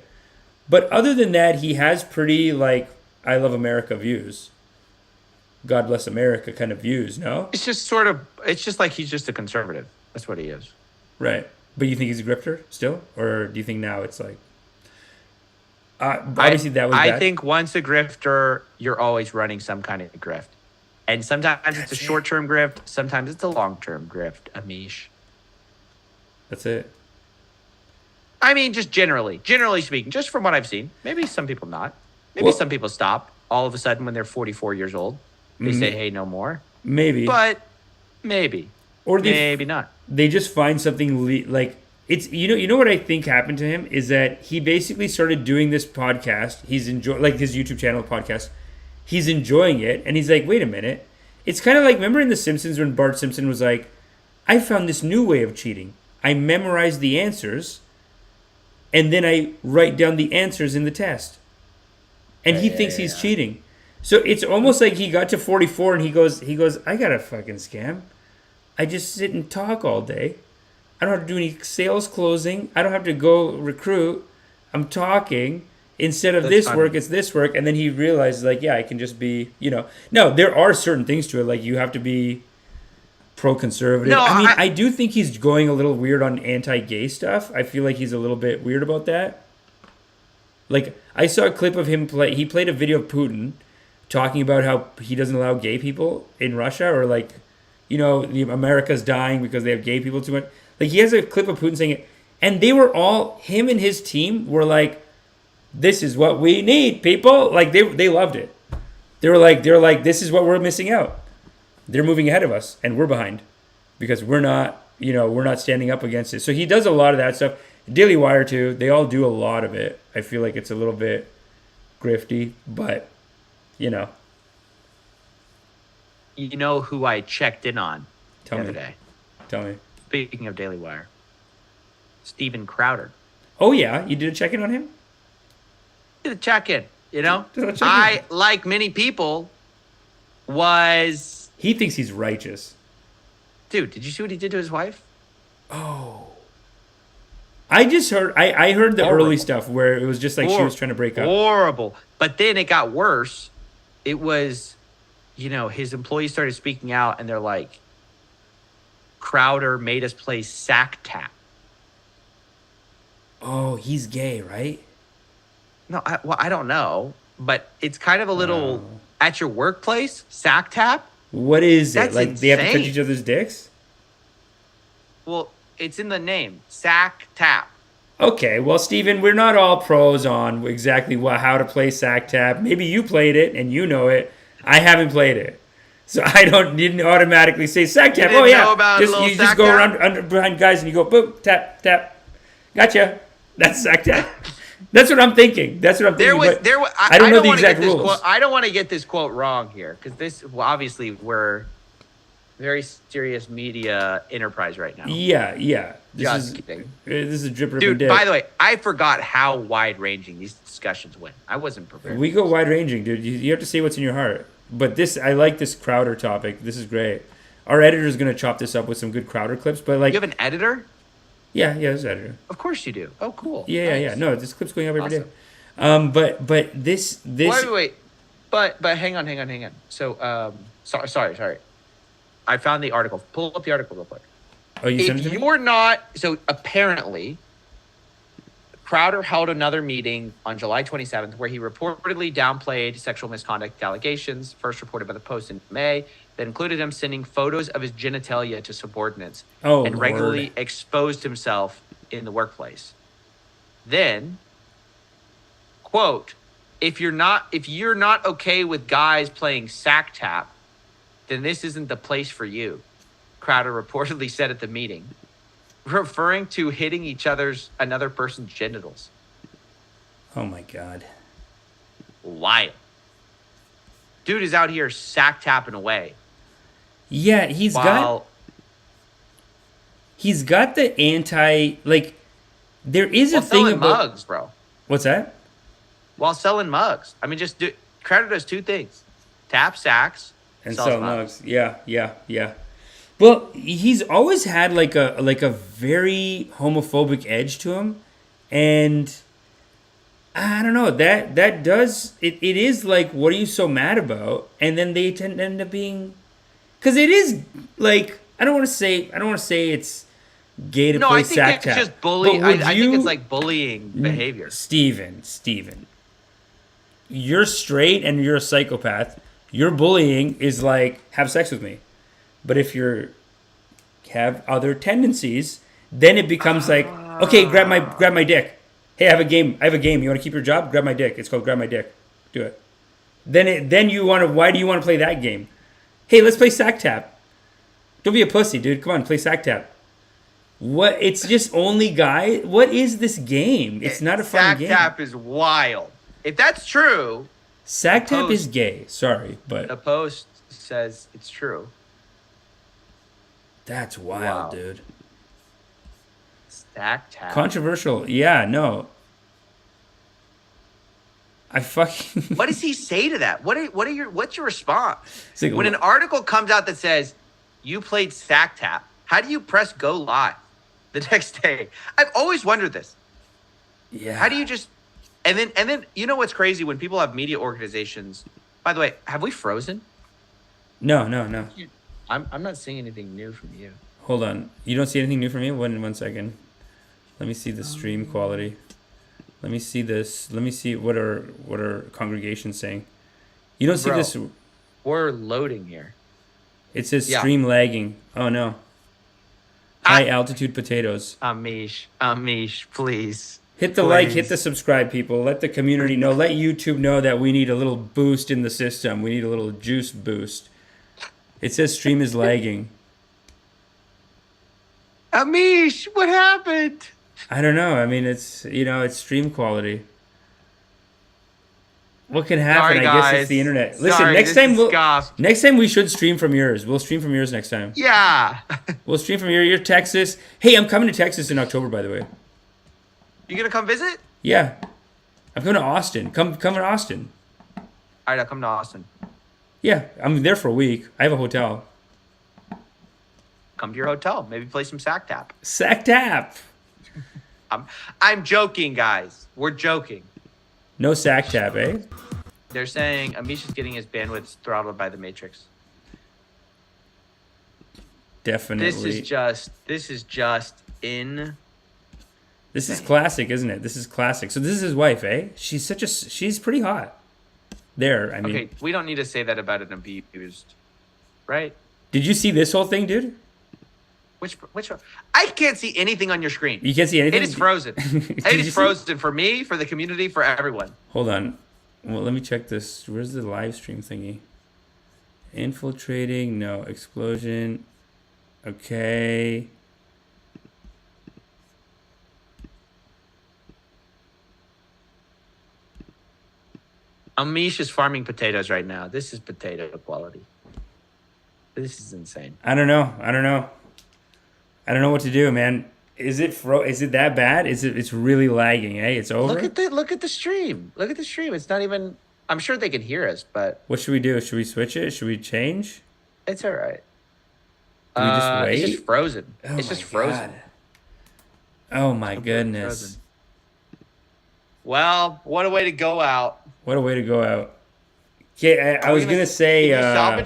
But other than that, he has pretty, like, I love America views. God bless America kind of views, no? It's just like he's just a conservative. That's what he is. Right. But you think he's a grifter still? Or do you think now it's like... obviously that was bad. I think once a grifter, you're always running some kind of grift. And sometimes it's a short-term grift. Sometimes it's a long-term grift, Amish. That's it. I mean, just generally speaking, just from what I've seen. Maybe some people not. Maybe some people stop all of a sudden when they're 44 years old. They say, hey, no more. Maybe. But maybe. Or maybe not. They just find something like... It's you know what I think happened to him is that he basically started doing this podcast. He's like his YouTube channel podcast. He's enjoying it, and he's like, wait a minute. It's kind of like, remember in The Simpsons when Bart Simpson was like, I found this new way of cheating. I memorize the answers, and then I write down the answers in the test. And he thinks he's cheating. So it's almost like he got to 44 and he goes, I got a fucking scam. I just sit and talk all day. I don't have to do any sales closing. I don't have to go recruit. I'm talking. Instead of this work, it's this work. And then he realizes, like, yeah, I can just be, No, there are certain things to it. Like, you have to be pro-conservative. No, I mean, I do think he's going a little weird on anti-gay stuff. I feel like he's a little bit weird about that. Like, I saw a clip of him he played a video of Putin talking about how he doesn't allow gay people in Russia, or like, America's dying because they have gay people too much. Like, he has a clip of Putin saying it, and they were all, him and his team were like, this is what we need, people. Like, they loved it. They were like, this is what we're missing out. They're moving ahead of us, and we're behind because we're not standing up against it. So he does a lot of that stuff. Daily Wire too. They all do a lot of it. I feel like it's a little bit grifty, but You know who I checked in on the other day? Tell me. Speaking of Daily Wire, Steven Crowder. Oh yeah, you did a check-in on him? Did a check-in, I, like many people, He thinks he's righteous. Dude, did you see what he did to his wife? Oh. I just heard, I heard the Horrible. early stuff where it was just like she was trying to break up. Horrible. But then it got worse. It was, his employees started speaking out, and they're like, Crowder made us play sack tap. Oh, he's gay, right? No, I don't know. But it's kind of a little, at your workplace, sack tap? What is That's it? Like, insane. they have to touch each other's dicks? Well, it's in the name, sack tap. Okay, well, Steven, we're not all pros on exactly how to play SACTAP. Maybe you played it and you know it. I haven't played it. So I didn't automatically say SACTAP. Oh, yeah. You just go around behind guys and you go, boop, tap, tap. Gotcha. That's SACTAP. That's what I'm thinking. I don't know the exact rules. I don't want to get this quote wrong here because obviously we're very serious media enterprise right now. Yeah. This is a drip ripping dude. By the way, I forgot how wide ranging these discussions went. I wasn't prepared. We go wide ranging, dude. You have to say what's in your heart. But I like this Crowder topic. This is great. Our editor is gonna chop this up with some good Crowder clips. But like, you have an editor? Yeah, there's an editor. Of course you do. Oh, cool. Yeah. No, this clip's going up every day. But this. Wait. But hang on. So sorry. I found the article. Pull up the article real quick. Oh, you sent it to me? You're not. So apparently, Crowder held another meeting on July 27th where he reportedly downplayed sexual misconduct allegations, first reported by the Post in May, that included him sending photos of his genitalia to subordinates and regularly exposed himself in the workplace. Then, quote, if you're not okay with guys playing SACTAP, then this isn't the place for you, Crowder reportedly said at the meeting, referring to hitting another person's genitals. Oh my God. Wild. Dude is out here SACTAPing away. Yeah, he's got the anti, like, there is a thing about mugs, bro. What's that? While selling mugs. I mean, Crowder does two things: tap sacks and sell mugs. Yeah. Well, he's always had like a very homophobic edge to him, and I don't know, that does it is like, what are you so mad about? And then they tend to end up being, because it is like, I don't want to say it's gay to play SACTAP. No, I think it's just bullying. I think it's like bullying behavior. Steven, you're straight and you're a psychopath. Your bullying is like, have sex with me. But if you have other tendencies, then it becomes like, okay, grab my dick. Hey, I have a game. You want to keep your job? Grab my dick. It's called grab my dick. Do it. Then you want to. Why do you want to play that game? Hey, let's play SACTAP. Don't be a pussy, dude. Come on, play SACTAP. What? It's just only guy. What is this game? It's not a fun game. SACTAP is wild. If that's true, SACTAP is gay. Sorry, but the Post says it's true. That's wild, dude. SACTAP. Controversial. Yeah, no. I fucking. What does he say to that? What's your response? Like, when an article comes out that says you played SACTAP, how do you press go live the next day? I've always wondered this. Yeah. How do you just and then you know what's crazy when people have media organizations? By the way, have we frozen? No. I'm not seeing anything new from you. Hold on. You don't see anything new from me? One second. Let me see the stream quality. Let me see this. Let me see what our congregation's saying. You don't see this? We're loading here. It says stream lagging. Oh no. High altitude potatoes. Amish, please. Hit the like, hit the subscribe, people. Let the community know. Let YouTube know that we need a little boost in the system. We need a little juice boost. It says stream is lagging. Amish, what happened? I don't know. I mean, it's stream quality. What can happen? Sorry, I guess it's the internet. Listen, next time we should stream from yours. We'll stream from yours next time. Yeah. We'll stream from your Texas. Hey, I'm coming to Texas in October, by the way. You gonna come visit? Yeah. I'm coming to Austin. Come to Austin. All right, I'll come to Austin. Yeah, I'm there for a week. I have a hotel. Come to your hotel. Maybe play some SACTAP. SACTAP. I'm joking, guys. We're joking. No SACTAP, eh? They're saying Amish is getting his bandwidth throttled by the Matrix. Definitely. This is just in. This is classic, isn't it? This is classic. So this is his wife, eh? She's pretty hot. There, I mean. Okay, we don't need to say that about an abused, right? Did you see this whole thing, dude? Which one? I can't see anything on your screen. You can't see anything? It is frozen. It is frozen for me, for the community, for everyone. Hold on. Well, let me check this. Where's the live stream thingy? Infiltrating. No. Explosion. Okay. Amish is farming potatoes right now. This is potato quality. This is insane. I don't know. I don't know what to do, man. Is it that bad? It's really lagging, eh? It's over. Look at the stream. Look at the stream. It's not even. I'm sure they can hear us, but what should we do? Should we switch it? Should we change? It's all right. Do we just wait? It's just frozen. It's just frozen. Oh my goodness. Frozen. Well, what a way to go out. What a way to go out. Okay, I was gonna say. Can you salvage